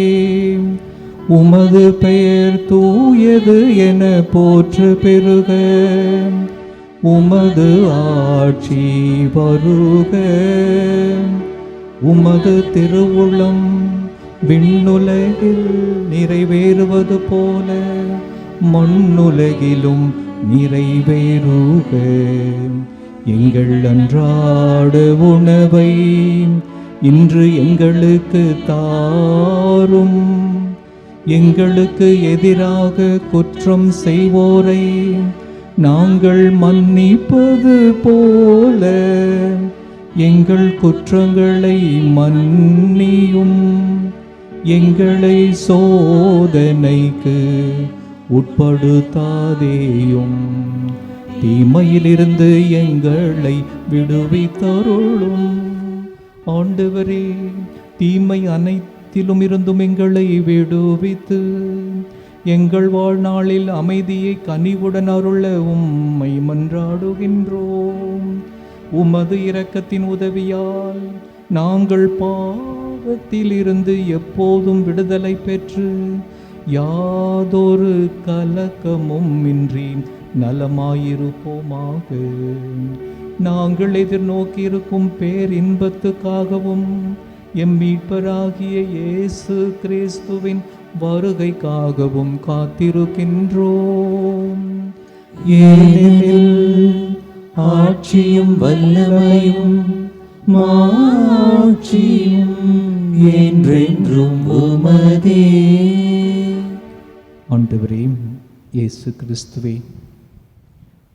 உமது பெயர் தூயது என போற்று பெருக. உமது ஆட்சி வருக. உமது திருவுளம் விண்ணுலகில் நிறைவேறுவது போல மண்ணுலகிலும் நிறைவேறுக. எங்கள் அன்றாட உணவை இன்று எங்களுக்கு தாரும். எங்களுக்கு எதிராக குற்றம் செய்வோரை நாங்கள் மன்னிப்பது போல எங்கள் குற்றங்களை மன்னியும். எங்களை சோதனைக்கு உட்படுத்தாதேயும். தீமையிலிருந்து எங்களை விடுவித்தருளும். ஆண்டவரே, தீமை அனைத்திலும் இருந்தும் எங்களை விடுவித்து எங்கள் வாழ்நாளில் அமைதியை கனிவுடன் அருள உம்மை மன்றாடுகின்றோம். உமது இரக்கத்தின் உதவியால் நாங்கள் பாவத்தில் இருந்து எப்போதும் விடுதலை பெற்று யாதொரு கலக்கமும் இன்றி நலமாயிருப்போமாக. நாங்கள் எதிர்நோக்கியிருக்கும் பேரின்பத்துக்காகவும் எம் மீட்பராகிய இயேசு கிறிஸ்துவின் வருகைக்காகவும் காத்திருக்கின்றோம். ஏனெனில் ஆட்சியும் வல்லமையும் மாட்சியும் என்றென்றும் உமதே. ஆண்டவரே இயேசு கிறிஸ்துவே,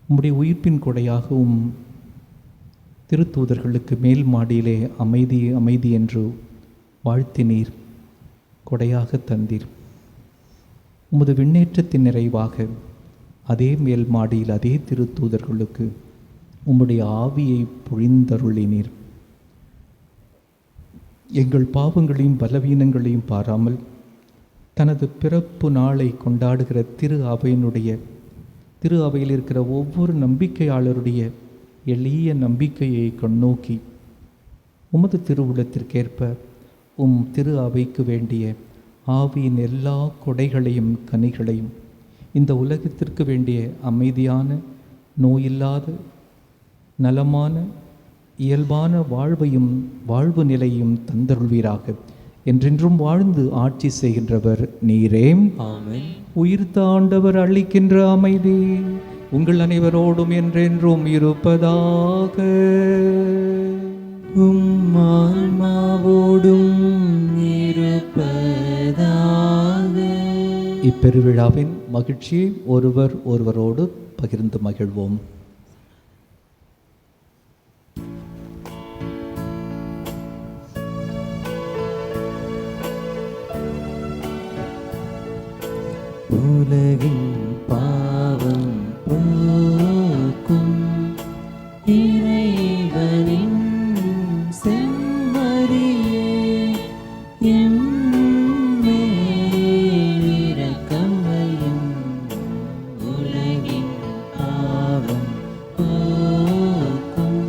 உம்முடைய உயிர்ப்பின் கொடையாகவும் திருத்தூதர்களுக்கு மேல் மாடியிலே அமைதி அமைதி என்று வாழ்த்தினீர், கொடையாக தந்தீர். உமது விண்ணேற்றத்தின் நிறைவாக அதே மேல் மாடியில் அதே திருத்தூதர்களுக்கு உம்முடைய ஆவியை பொழிந்தருளினீர். எங்கள் பாவங்களையும் பலவீனங்களையும் பாராமல் தனது பிறப்பு நாளை கொண்டாடுகிற திரு அவையில் இருக்கிற ஒவ்வொரு நம்பிக்கையாளருடைய எளிய நம்பிக்கையை கண்ணோக்கி உமது திருவுளத்திற்கேற்ப உம் திரு அவைக்கு வேண்டிய ஆவியின் எல்லா கொடைகளையும் கனிகளையும் இந்த உலகத்திற்கு வேண்டிய அமைதியான, நோயில்லாத, நலமான, இயல்பான வாழ்வு நிலையும் தந்தருள்வீராக. என்றென்றும் வாழ்ந்து ஆட்சி செய்கின்றவர் நீரே. ஆமென். உயிர்த்த ஆண்டவர் அளிக்கின்ற அமைதி உங்கள் அனைவரோடும் என்றென்றும் இருப்பதாக. உம் ஆன்மாவோடும் இருப்பதாக. இப்பெருவிழாவின் மகிழ்ச்சியை ஒருவரோடு பகிர்ந்து மகிழ்வோம். உலகின் பாவம் போக்கும் இறைவனின் செம்மறியே, எம்மேல் இரக்கம் வையும். உலகின் பாவம் போக்கும்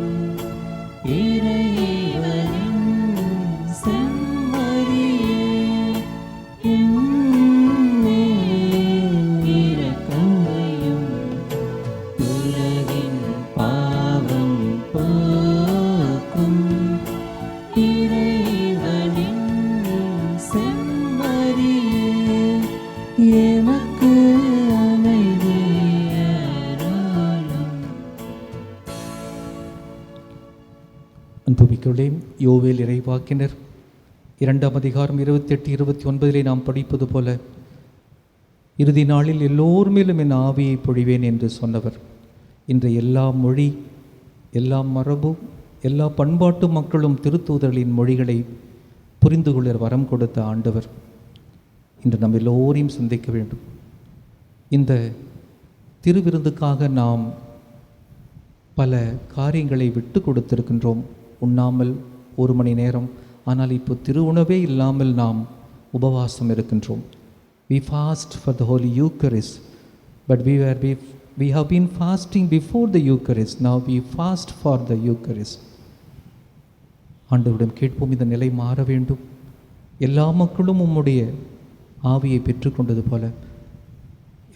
இறைவனின் செம்மறியே, உலகின் பாவம் போக்கும் இறைவனின் செம்மறியே, எமக்கு அமைதி அருளும். அன்புமிக்கவர்களே, யோவேல் இறைவாக்கினர் 2ஆம் அதிகாரம் 28-29 நாம் படிப்பது போல, இறுதி நாளில் எல்லோர் மேலும் என் ஆவியை பொழிவேன் என்று சொன்னவர். இன்று எல்லா மொழி, எல்லா மரபு, எல்லா பண்பாட்டு மக்களும் திருத்தூதர்களின் மொழிகளை புரிந்து கொள்ள வரம் கொடுத்த ஆண்டவர் இன்று நம்ம எல்லோரையும் சிந்திக்க வேண்டும். இந்த திருவிருந்துக்காக நாம் பல காரியங்களை விட்டு கொடுத்திருக்கின்றோம். உண்ணாமல் 1 மணி நேரம், ஆனால் இப்போ திரு உணவே இல்லாமல் நாம் உபவாசம் இருக்கின்றோம். We fast for the Holy Eucharist, but we have been fasting before the Eucharist. Now we fast for the Eucharist. ஆண்டவரிடம் கேட்போம், இந்த நிலை மாற வேண்டும். எல்லா மக்களும் உம்முடைய ஆவியை பெற்றுக்கொண்டது போல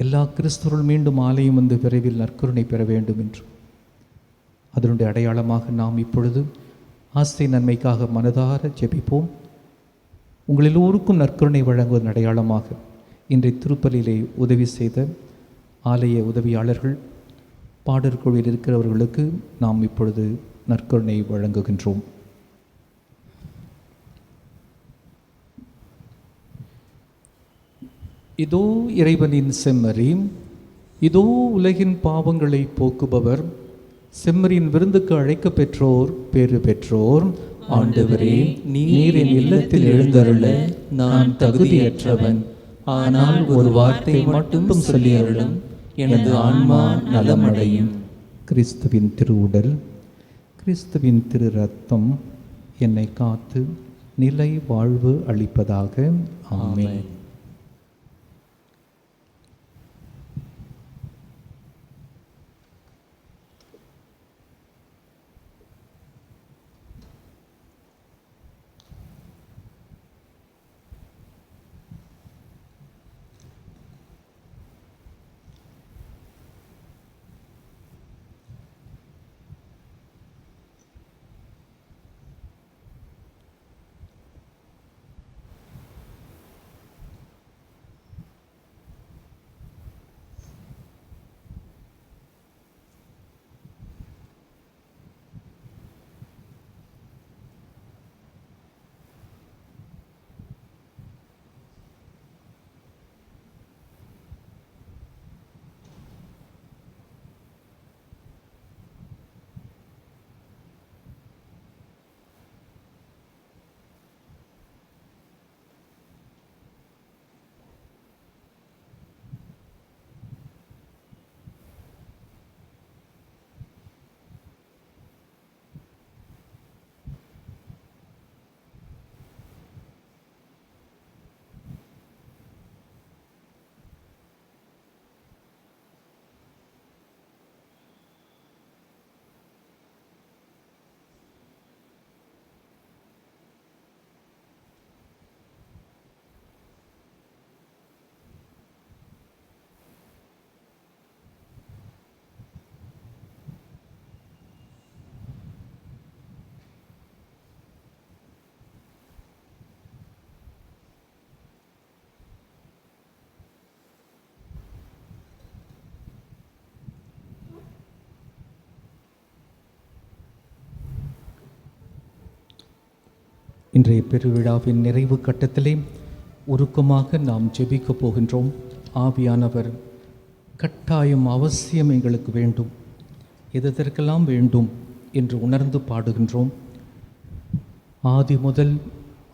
எல்லா கிறிஸ்தவர்கள் மீண்டும் ஆலயம் வந்து விரைவில் நற்கருணை பெற வேண்டும் என்று. அதனுடைய அடையாளமாக நாம் இப்பொழுது ஆஸ்தை நன்மைக்காக மனதார ஜெபிப்போம். உங்கள் எல்லோருக்கும் நற்கருணை வழங்குவதன் அடையாளமாக இன்றைய திருப்பலியிலே உதவி செய்த ஆலய உதவியாளர்கள், பாடற் குழுவில் இருக்கிறவர்களுக்கு நாம் இப்பொழுது நற்கருணை வழங்குகின்றோம். இதோ இறைவனின் செம்மறி, இதோ உலகின் பாவங்களை போக்குபவர். செம்மறியின் விருந்துக்கு அழைக்க பெற்றோர் பேறு பெற்றோர். ஆண்டவரே, நீர் என் இல்லத்தில் எழுந்தருள நான் தகுதியற்றவன். ஆனால் ஒரு வார்த்தை மட்டும் சொல்லி அருளும், எனது ஆன்மா நலமடையும். கிறிஸ்துவின் திருவுடல் கிறிஸ்துவின் திரு ரத்தம் என்னை காத்து நிலை வாழ்வு அளிப்பதாக. ஆமென். இன்றைய பெருவிழாவின் நிறைவு கட்டத்திலே உருக்கமாக நாம் ஜெபிக்கப் போகின்றோம். ஆவியானவர் கட்டாயம் அவசியம் எங்களுக்கு வேண்டும், எதற்கெல்லாம் வேண்டும் என்று உணர்ந்து பாடுகின்றோம். ஆதி முதல்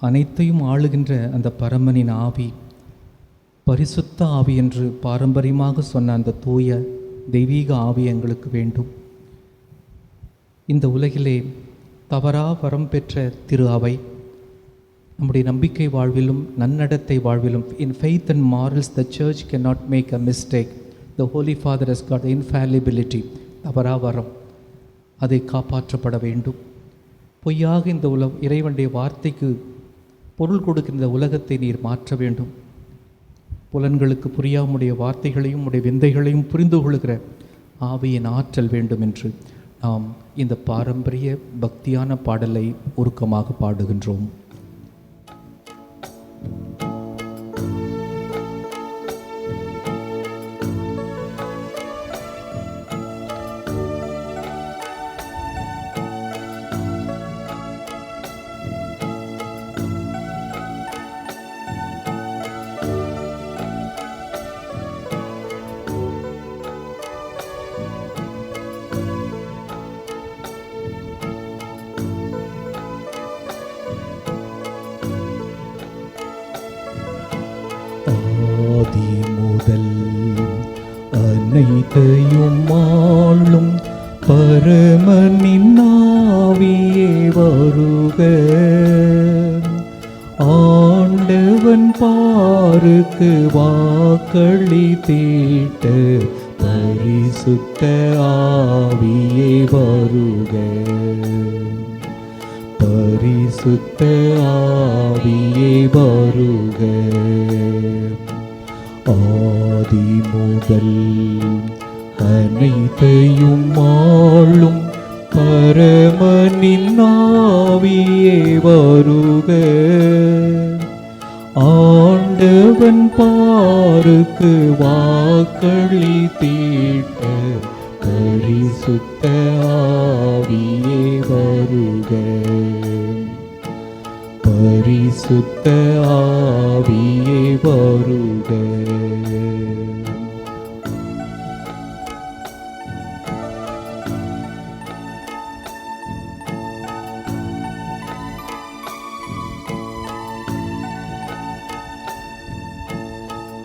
அனைத்தையும் ஆளுகின்ற அந்த பரமனின் ஆவி, பரிசுத்த ஆவி என்று பாரம்பரியமாக சொன்ன அந்த தூய தெய்வீக ஆவி எங்களுக்கு வேண்டும். இந்த உலகிலே தவறா வரம் பெற்ற திரு அவை நம்முடைய நம்பிக்கை வாழ்விலும் நன்னடத்தை வாழ்விலும், in faith and morals the church cannot make a mistake. The Holy Father has got infallibility. தவறா வரம், அதை காப்பாற்றப்பட வேண்டும். பொய்யாக இந்த இறைவனுடைய வார்த்தைக்கு பொருள் கொடுக்கின்ற உலகத்தை நீர் மாற்ற வேண்டும். புலன்களுக்கு புரியாமுடைய வார்த்தைகளையும் உடைய விந்தைகளையும் புரிந்து கொள்கிற ஆவியின் ஆற்றல் வேண்டும் என்று நாம் இந்த பாரம்பரிய பக்தியான பாடலை உருக்கமாக பாடுகின்றோம். ஆதி முதல் அனைத்தையும் ஆளும் பரமனின் ஆவியே வருக. ஆண்டவன் பாருக்கு வாக்களி தீட்ட பரிசுத்த ஆவியே வருக. பரிசுத்த ஆவியே வருக. ஆதி முதல் அனைத்தையும் ஆளும் பரமனின் ஆவியே வருக. ஆண்டவன் பாருக்கு வாக்களி தீட்ட பரிசுத்த ஆவியே வருக. பரிசுத்த ஆவியே வருக.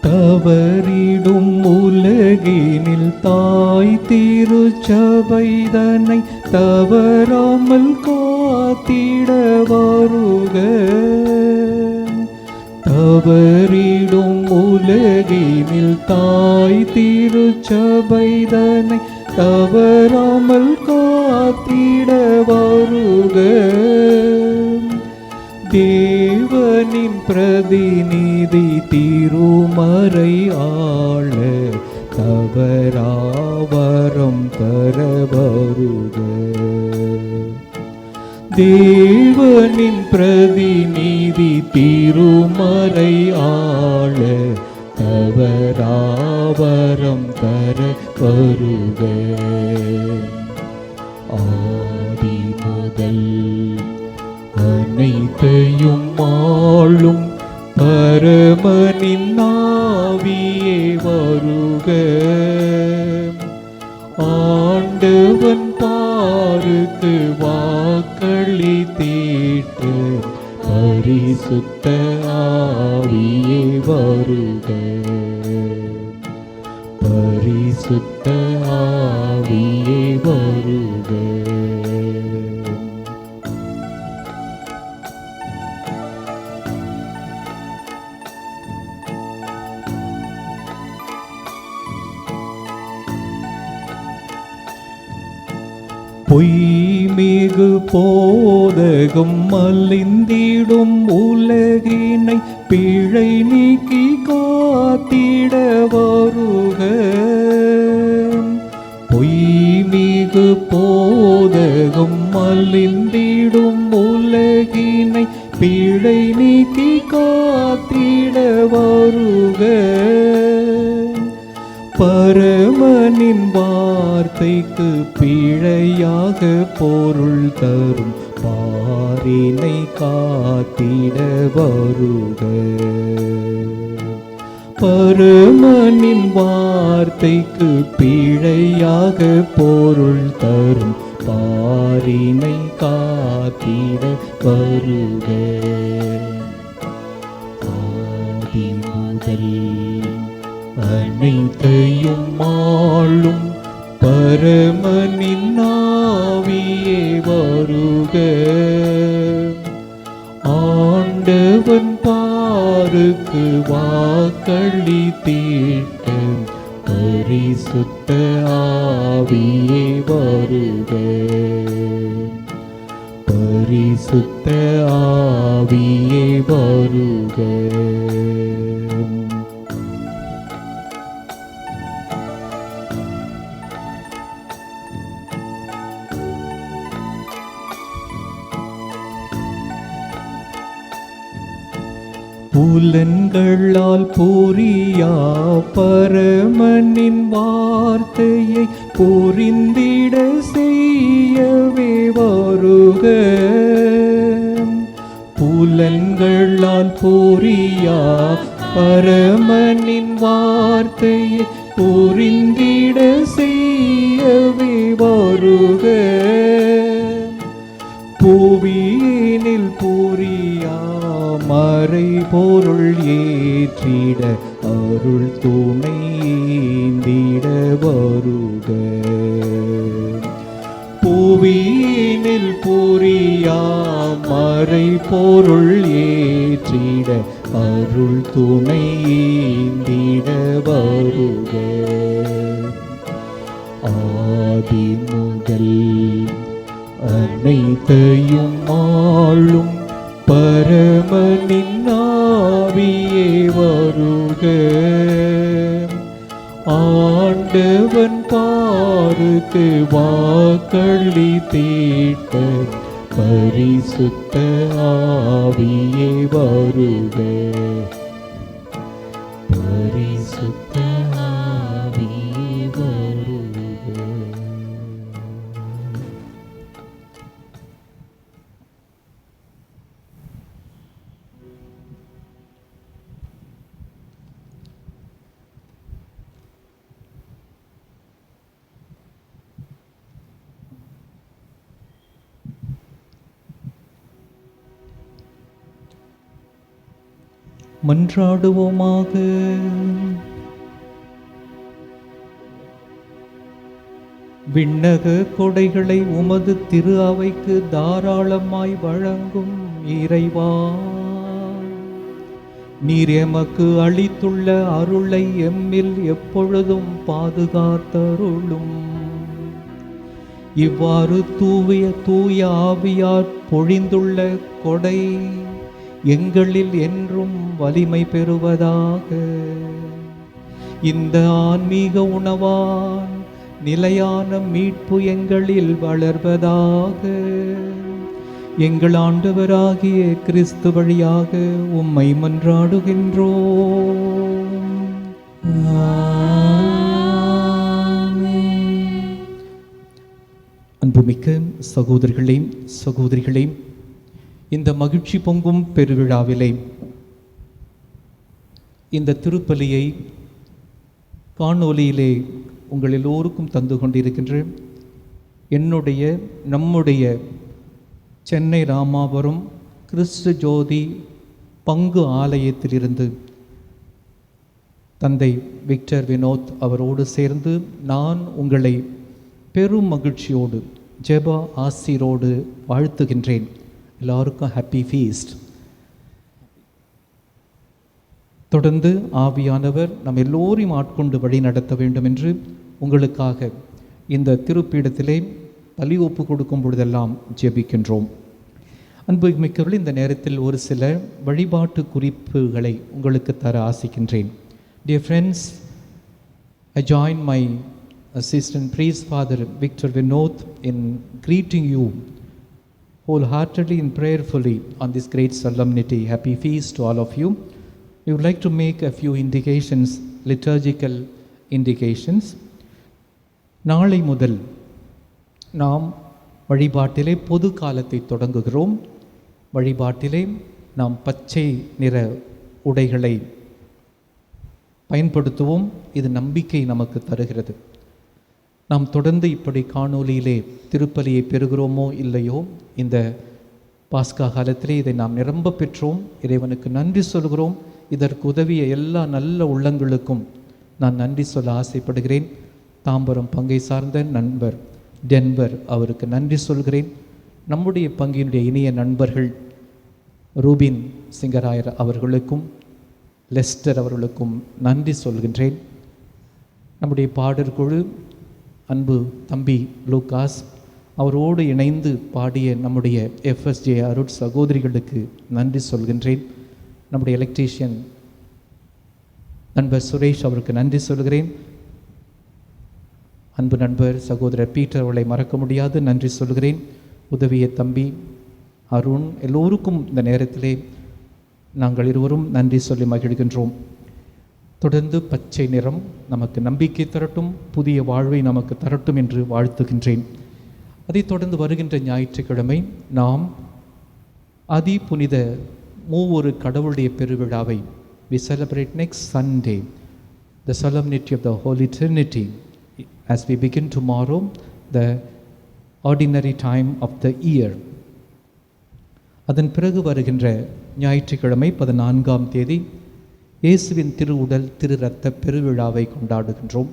தவறிடும் உலகினில் தாய் திருச்சபைதனை தவறாமல் காத்திட வருக. தவறிடும் உலகினில் தாய் திருச்சபைதனை தவறாமல் காத்திட வருக. தேவனின் பிரதிநிதி திருமறை ஆள தவறாவரம் தர வருக. தேவனின் பிரதிநிதி திருமறை ஆள தவறாவரம் தர வருக. ஆதி முதல் அனைத்தையும் ஆளும் பரமனின் ஆவியே வருக. ஆண்டவன் பாருக்கு வாக்களித்தீட்டு பரிசுத்த ஆவியே வருக. பரிசுத்த ஆவியே வருக. பொய்மிகு போதகம் மலிந்திடும் உலகினை பிழை நீக்கி காத்திட வருக. பொய்மிகு போதகம் மலிந்திடும் உலகினை பிழை நீக்கி காத்திட வருக. பரமனின் வார்த்தைக்கு பிழையாக பொருள் தரும் பாரினை காத்திட வருக. பரமனின் வார்த்தைக்கு பிழையாக பொருள் தரும் பாரினை காத்திட வருக. ஆதி முதல் அனைத்தையும் ஆளும் பரமனின் ஆவியே வருக. ஆண்டவன் பாருக்கு வாக்களித்தீட்ட பரிசுத்த ஆவியே வருக. பரிசுத்த ஆவியே வருக. புலன்களால் புரியா பரமனின் வார்த்தையை புரிந்திட செய்யவே வருக. புலன்களால் புரியா பரமனின் வார்த்தையை புரிந்திட செய்யவே வருக. புவியினில் புரியா மறை பொருள் ஏற்றிட அருள் துணைந்திட வருக. புவியினில் புரியா மறை பொருள் ஏற்றிட அருள் துணைந்திட வருக. ஆதி முதல் அனைத்தையும் ஆளும் பரமனின் ஆவியே வருக. ஆண்டவன் பாருக்கு வாக்களித்தீட்ட பரிசுத்த ஆவியே வருக. பரிசுத்த ஆவியே வருக. மன்றாடுவோமாக. விண்ணக கொடைகளை உமது திரு அவைக்கு தாராளமாய் வழங்கும் இறைவா, நீர் எமக்கு அளித்துள்ள அருளை எம்மில் எப்பொழுதும் பாதுகாத்தருளும். இவ்வாறு தூய ஆவியார் பொழிந்துள்ள கொடை எங்களில் என்றும் வலிமை பெறுவதாக. இந்த ஆன்மீக உணவான் நிலையான மீட்பு எங்களில் வளர்வதாக. எங்கள் ஆண்டவராகிய கிறிஸ்து வழியாக உம்மை மன்றாடுகின்றோம். அன்புமிக்க சகோதரர்களே, சகோதரிகளே, இந்த மகிழ்ச்சி பொங்கும் பெருவிழாவிலே இந்த திருப்பலியை காணொலியிலே உங்கள் எல்லோருக்கும் தந்து கொண்டிருக்கின்ற நம்முடைய சென்னை ராமாபுரம் கிறிஸ்து ஜோதி பங்கு ஆலயத்திலிருந்து தந்தை விக்டர் வினோத் அவரோடு சேர்ந்து நான் உங்களை பெரும் மகிழ்ச்சியோடு ஜெப ஆசீரோடு வாழ்த்துகின்றேன். எல்லாருக்கும் ஹாப்பி ஃபீஸ்ட். தொடர்ந்து ஆவியானவர் நம் எல்லோரையும் ஆட்கொண்டு வழி நடத்த வேண்டும் என்று உங்களுக்காக இந்த திருப்பீடத்திலே பலி ஒப்பு கொடுக்கும் பொழுதெல்லாம் ஜெபிக்கின்றோம். அன்புமிக்கவர்கள், இந்த நேரத்தில் ஒரு சில வழிபாட்டு குறிப்புகளை உங்களுக்கு தர ஆசிக்கின்றேன். Dear friends, I join my assistant priest Father Victor Vinod in greeting you wholeheartedly and prayerfully on this great solemnity. Happy feast to all of you. We would like to make a few indications, liturgical indications. நாளை முதல் நாம் வழிபாட்டிலே பொது காலத்தை தொடங்குகிறோம். வழிபாட்டிலே நாம் பச்சை நிற உடைகளை பயன்படுத்துவோம். இது நம்பிக்கை நமக்கு தருகிறது. நாம் தொடர்ந்து இப்படி காணொலியிலே திருப்பலியை பெறுகிறோமோ இல்லையோ, இந்த பாஸ்கா காலத்திலே இதை நாம் நிரம்ப பெற்றோம். இறைவனுக்கு நன்றி சொல்கிறோம். இதற்கு உதவிய எல்லா நல்ல உள்ளங்களுக்கும் நான் நன்றி சொல்ல ஆசைப்படுகிறேன். தாம்பரம் பங்கை சார்ந்த நண்பர் டென்வர் அவருக்கு நன்றி சொல்கிறேன். நம்முடைய பங்கினுடைய இனிய நண்பர்கள் ரூபின் சிங்கராயர் அவர்களுக்கும் லெஸ்டர் அவர்களுக்கும் நன்றி சொல்கின்றேன். நம்முடைய பாடற் குழு அன்பு தம்பி லூகாஸ் அவரோடு இணைந்து பாடிய நம்முடைய எஃப்எஸ்ஜே அருட் சகோதரிகளுக்கு நன்றி சொல்கின்றேன். நம்முடைய எலக்ட்ரீஷியன் நண்பர் சுரேஷ் அவருக்கு நன்றி சொல்கிறேன். அன்பு நண்பர் சகோதரர் பீட்டர் அவர்களை மறக்க முடியாது நன்றி சொல்கிறேன். உதவிய தம்பி அருண், எல்லோருக்கும் இந்த நேரத்திலே நாங்கள் இருவரும் நன்றி சொல்லி மகிழ்கின்றோம். தொடர்ந்து பச்சை நிறம் நமக்கு நம்பிக்கை தரட்டும், புதிய வாழ்வை நமக்கு தரட்டும் என்று வாழ்த்துகின்றேன். அதைத் தொடர்ந்து வருகின்ற ஞாயிற்றுக்கிழமை நாம் அதி புனித மூவொரு கடவுளுடைய பெருவிழாவை we celebrate next Sunday, the solemnity of the Holy Trinity, as we begin tomorrow the ordinary time of the year. அதன் பிறகு வருகின்ற ஞாயிற்றுக்கிழமை 14ஆம் தேதி இயேசுவின் திருவுடல் திரு இரத்த பெருவிழாவை கொண்டாடுகின்றோம்.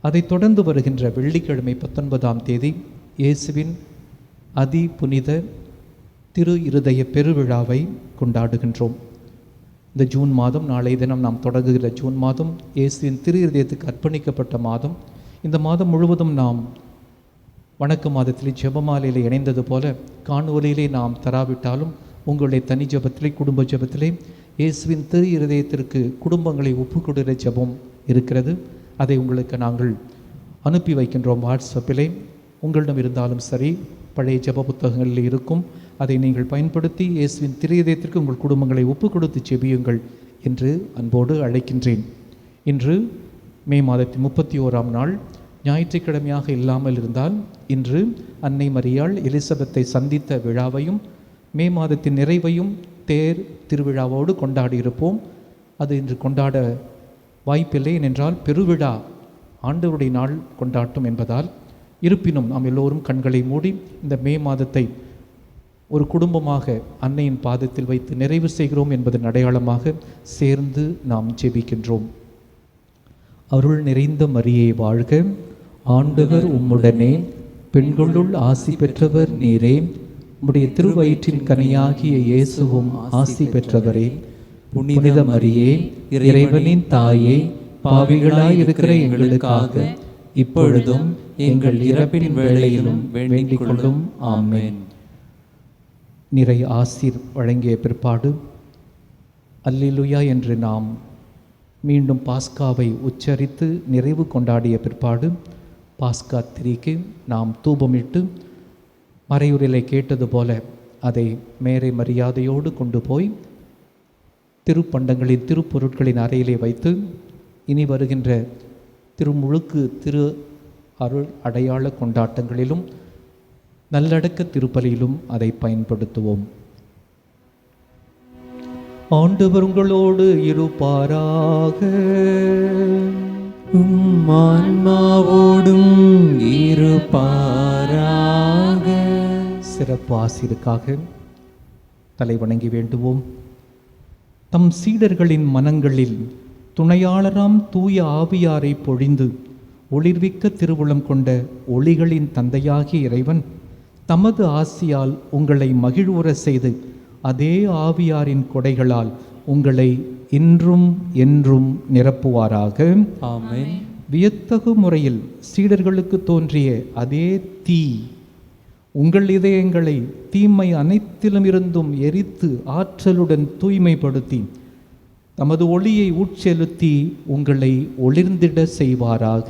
அதைத் தொடர்ந்து வருகின்ற வெள்ளிக்கிழமை 19ஆம் தேதி இயேசுவின் அதி புனித திரு இருதய பெருவிழாவை கொண்டாடுகின்றோம். இந்த ஜூன் மாதம், நாளைய தினம் நாம் தொடங்குகிற ஜூன் மாதம் இயேசுவின் திரு இருதயத்துக்கு அர்ப்பணிக்கப்பட்ட மாதம். இந்த மாதம் முழுவதும் நாம் வணக்க மாதத்திலே ஜெபமாலையில் இணைந்தது போல காணொலியிலே நாம் தராவிட்டாலும் உங்களுடைய தனி ஜெபத்திலே, குடும்ப ஜெபத்திலே இயேசுவின் திரு இருதயத்திற்கு குடும்பங்களை ஒப்புக்கொடுகிற ஜெபம் இருக்கிறது. அதை உங்களுக்கு நாங்கள் அனுப்பி வைக்கின்றோம் வாட்ஸ்அப்பிலே. உங்களிடம் இருந்தாலும் சரி, பழைய ஜெப புத்தகங்களில் இருக்கும், அதை நீங்கள் பயன்படுத்தி இயேசுவின் திரு இதயத்திற்கு உங்கள் குடும்பங்களை ஒப்புக் கொடுத்து செபியுங்கள் என்று அன்போடு அழைக்கின்றேன். இன்று மே மாதத்தின் 31ஆம் நாள் ஞாயிற்றுக்கிழமையாக இல்லாமல் இருந்தால் இன்று அன்னை மரியாள் எலிசபெத்தை சந்தித்த விழாவையும் மே மாதத்தின் நிறைவையும் தேர் திருவிழாவோடு கொண்டாடியிருப்போம். அது இன்று கொண்டாட வாய்ப்பில்லை, ஏனென்றால் பெருவிழா ஆண்டவருடைய நாள் கொண்டாட்டம் என்பதால். இருப்பினும் நாம் எல்லோரும் கண்களை மூடி இந்த மே மாதத்தை ஒரு குடும்பமாக அன்னையின் பாதத்தில் வைத்து நிறைவு செய்கிறோம் என்பதன் அடையாளமாக சேர்ந்து நாம் ஜெபிக்கின்றோம். அருள் நிறைந்த மரியே வாழ்க, ஆண்டவர் உம்முடனே, பெண்களுள் ஆசி பெற்றவர் நீரே. உம்முடைய திருவயிற்றின் கனியாகிய இயேசுவும் ஆசி பெற்றவரே. புனித மரியே, இறைவனின் தாயே, பாவிகளாய் இருக்கிற எங்களுக்காக இப்பொழுதும் எங்கள் இறப்பின் வேளையிலும் வேண்டிக் கொள்ளும். ஆமென். நிறை ஆசீர் வழங்கிய பிற்பாடு அல்லேலூயா என்று நாம் மீண்டும் பாஸ்காவை உச்சரித்து நிறைவு கொண்டாடிய பிற்பாடு பாஸ்கா திரிக்கு நாம் தூபமிட்டு மறையுறையை கேட்டது போல அதை மேரை மரியாதையோடு கொண்டு போய் திருப்பண்டங்களின் திருப்பொருட்களின் அறையிலே வைத்து இனி வருகின்ற திருமுழுக்கு திரு அருள் அடையாள கொண்டாட்டங்களிலும் நல்லடக்க திருப்பலியிலும் அதை பயன்படுத்துவோம். ஆண்டவர் உங்களோடு இருப்பாராக. ஆன்மாவோடும் இருப்பாராக. சிறப்பு ஆசிருக்காக தலை வணங்கி வேண்டுவோம். தம் சீடர்களின் மனங்களில் துணையாளராம் தூய ஆவியாரை பொழிந்து ஒளிர்விக்க திருவுளம் கொண்ட ஒளிகளின் தந்தையாகிய இறைவன் தமது ஆசியால் உங்களை மகிழ்வுற செய்து அதே ஆவியாரின் கொடைகளால் உங்களை இன்றும் என்றும் நிரப்புவாராக. ஆமென். வியத்தகு முறையில் சீடர்களுக்கு தோன்றிய அதே தீ உங்கள் இதயங்களை தீமை அனைத்திலும் இருந்தும் எரித்து ஆற்றலுடன் தூய்மைப்படுத்தி தமது ஒளியை உட்செலுத்தி உங்களை ஒளிர்ந்திட செய்வாராக.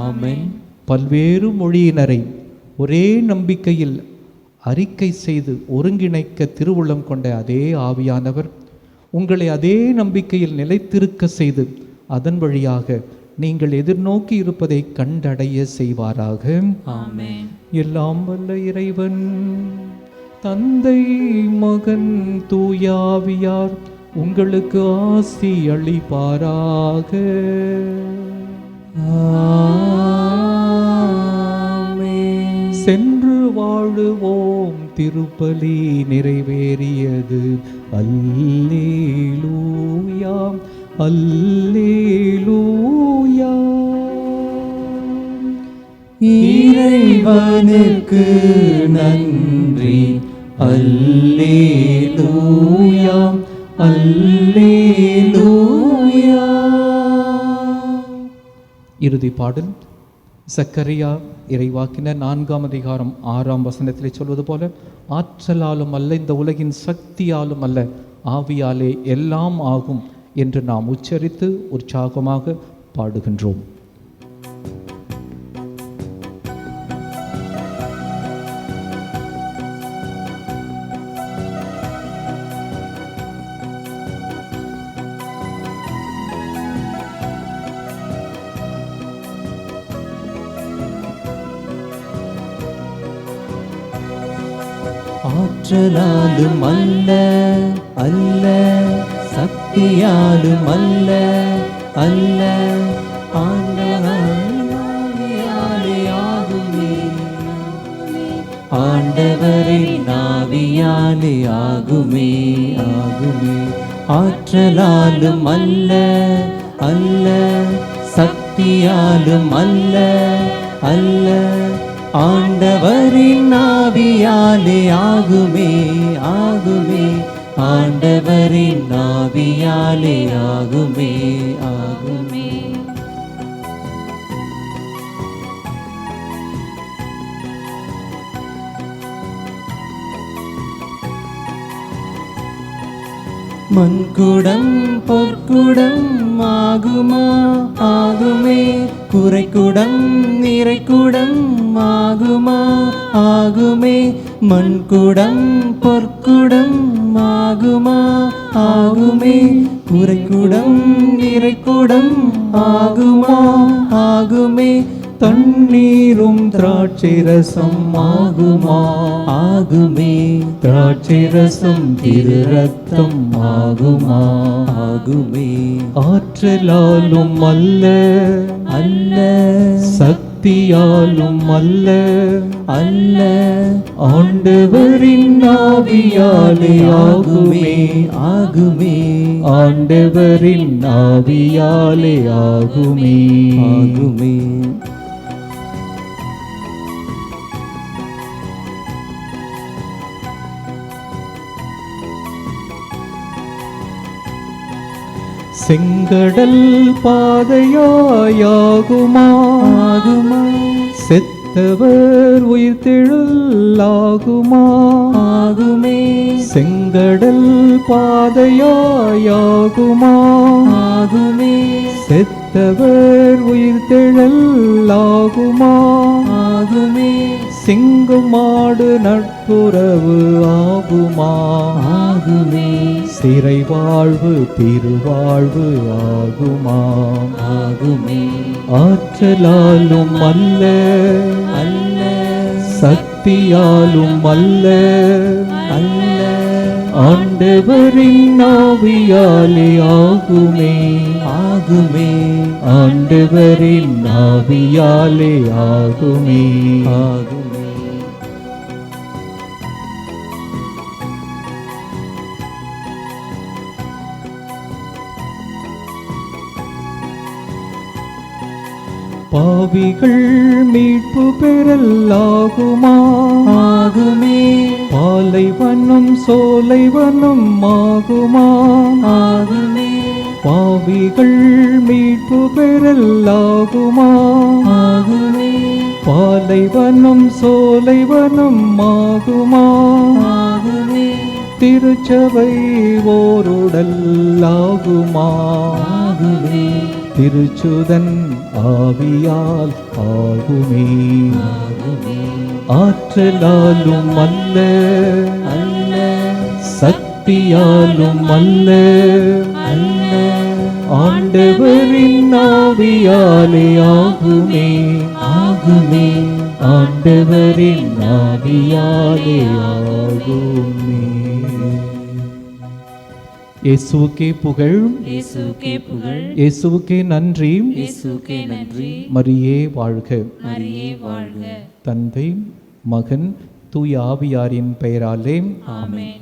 ஆமென். பல்வேறு மொழியினரை ஒரே நம்பிக்கையில் அறிக்கை செய்து ஒருங்கிணைக்க திருவுள்ளம் கொண்ட அதே ஆவியானவர் உங்களை அதே நம்பிக்கையில் நிலைத்திருக்க செய்து அதன் வழியாக நீங்கள் எதிர்நோக்கி இருப்பதை கண்டடைய செய்வாராக. ஆமென். எல்லாம் வல்ல இறைவன் தந்தை, மகன், தூயாவியார் உங்களுக்கு ஆசி அளிப்பாராக. ஆமென். சென்று வாழுவோம். திருப்பலி நிறைவேறியது. அல்லேலூயா, அல்லேலூயா. இறைவனுக்கு நன்றி. அல்லேலூயா, அல்லேலூயா. இறுதி பாடல் சக்கரியா இறைவாக்கினர் 4ஆம் அதிகாரம் 6ஆம் வசனத்திலே சொல்வது போல, ஆற்றலாலும் அல்ல, இந்த உலகின் சக்தியாலும் அல்ல, ஆவியாலே எல்லாம் ஆகும் என்று நாம் உச்சரித்து உற்சாகமாக பாடுகின்றோம். ஆற்றலாலும் அல்ல, அல்ல, சக்தியாலும் அல்ல, அல்ல, ஆண்டவராலே ஆகுமே. ஆண்டவரின் ஆவியாலே ஆகுமே, ஆகுமே. ஆற்றலாலும் அல்ல, அல்ல, சக்தியாலும் அல்ல, அல்ல, ஆண்டவரின் ஆவியாலே ஆகுமே, ஆகுமே. ஆண்டவரின் ஆவியாலே ஆகுமே, ஆகுமே. மண்குடம் பொற்குடம் ஆகுமா, ஆகுமே. குறைக்குடம் நிறைக்குடம் ஆகுமா, ஆகுமே. மண்குடம் பொற்குடம் ஆகுமா, ஆகுமே. குறைக்குடம் நிறைக்குடம் ஆகுமா, ஆகுமே. தண்ணீரும் திராட்சை ரசம் ஆகுமா, ஆகுமே. திராட்சை ரசம் திரு ரத்தம் ஆகுமா, ஆகுமே. ஆற்றலாலும் அல்ல, அல்ல, சக்தி சக்தியாலும் அல்ல அல்ல ஆண்டவரின் ஆவியாலே ஆகுமே ஆகுமே ஆண்டவரின் ஆவியாலே ஆகுமே ஆகுமே. செங்கடல் பாதையாகுமா ஆகுமா செத்தவர் உயிர்த்தெழுலாகுமா ஆகுமே செங்கடல் பாதையாகுமா ஆகுமே செத்தவர் உயிர்த்தெழலாகுமா ஆகுமே சிங்கம் மாடு நட்புறவு ஆகுமா ஆகுமே சிறை வாழ்வு திருவாழ்வு ஆகுமா ஆகுமே ஆற்றலாலும் அல்ல அல்ல சக்தியாலும் அல்ல அல்ல ஆண்டவரின் ஆவியாலே ஆகுமே ஆகுமே ஆண்டவரின் ஆவியாலே ஆகுமே ஆகுமே. பாவிகள் மீட்பு பெறலாகுமா ஆகுமே பாலைவனம் சோலைவனம் ஆகுமா ஆகுமே பாவிகள் மீட்பு பெறலாகுமா ஆகுமே பாலைவனம் சோலைவனம் ஆகுமா ஆகுமே திருச்சபை ஓருடல் ஆகுமா ஆகுமே திருச்சுதன் ஆவியால் ஆகுமே ஆகுமே ஆற்றலாலும் அல்ல அல்ல சக்தியாலும் அல்ல அல்ல ஆண்டவரின் ஆவியாலே ஆகுமே ஆகுமே ஆண்டவரின் ஆவியாலே ஆகுமே. இயேசுவுக்கே புகழ் இயேசுவுக்கே புகழ், இயேசுவுக்கே நன்றி இயேசுவுக்கே நன்றி. மரியே வாழ்க. மரியே வாழ்க. தந்தை மகன் தூய ஆவியாரின் பெயராலே ஆமென்.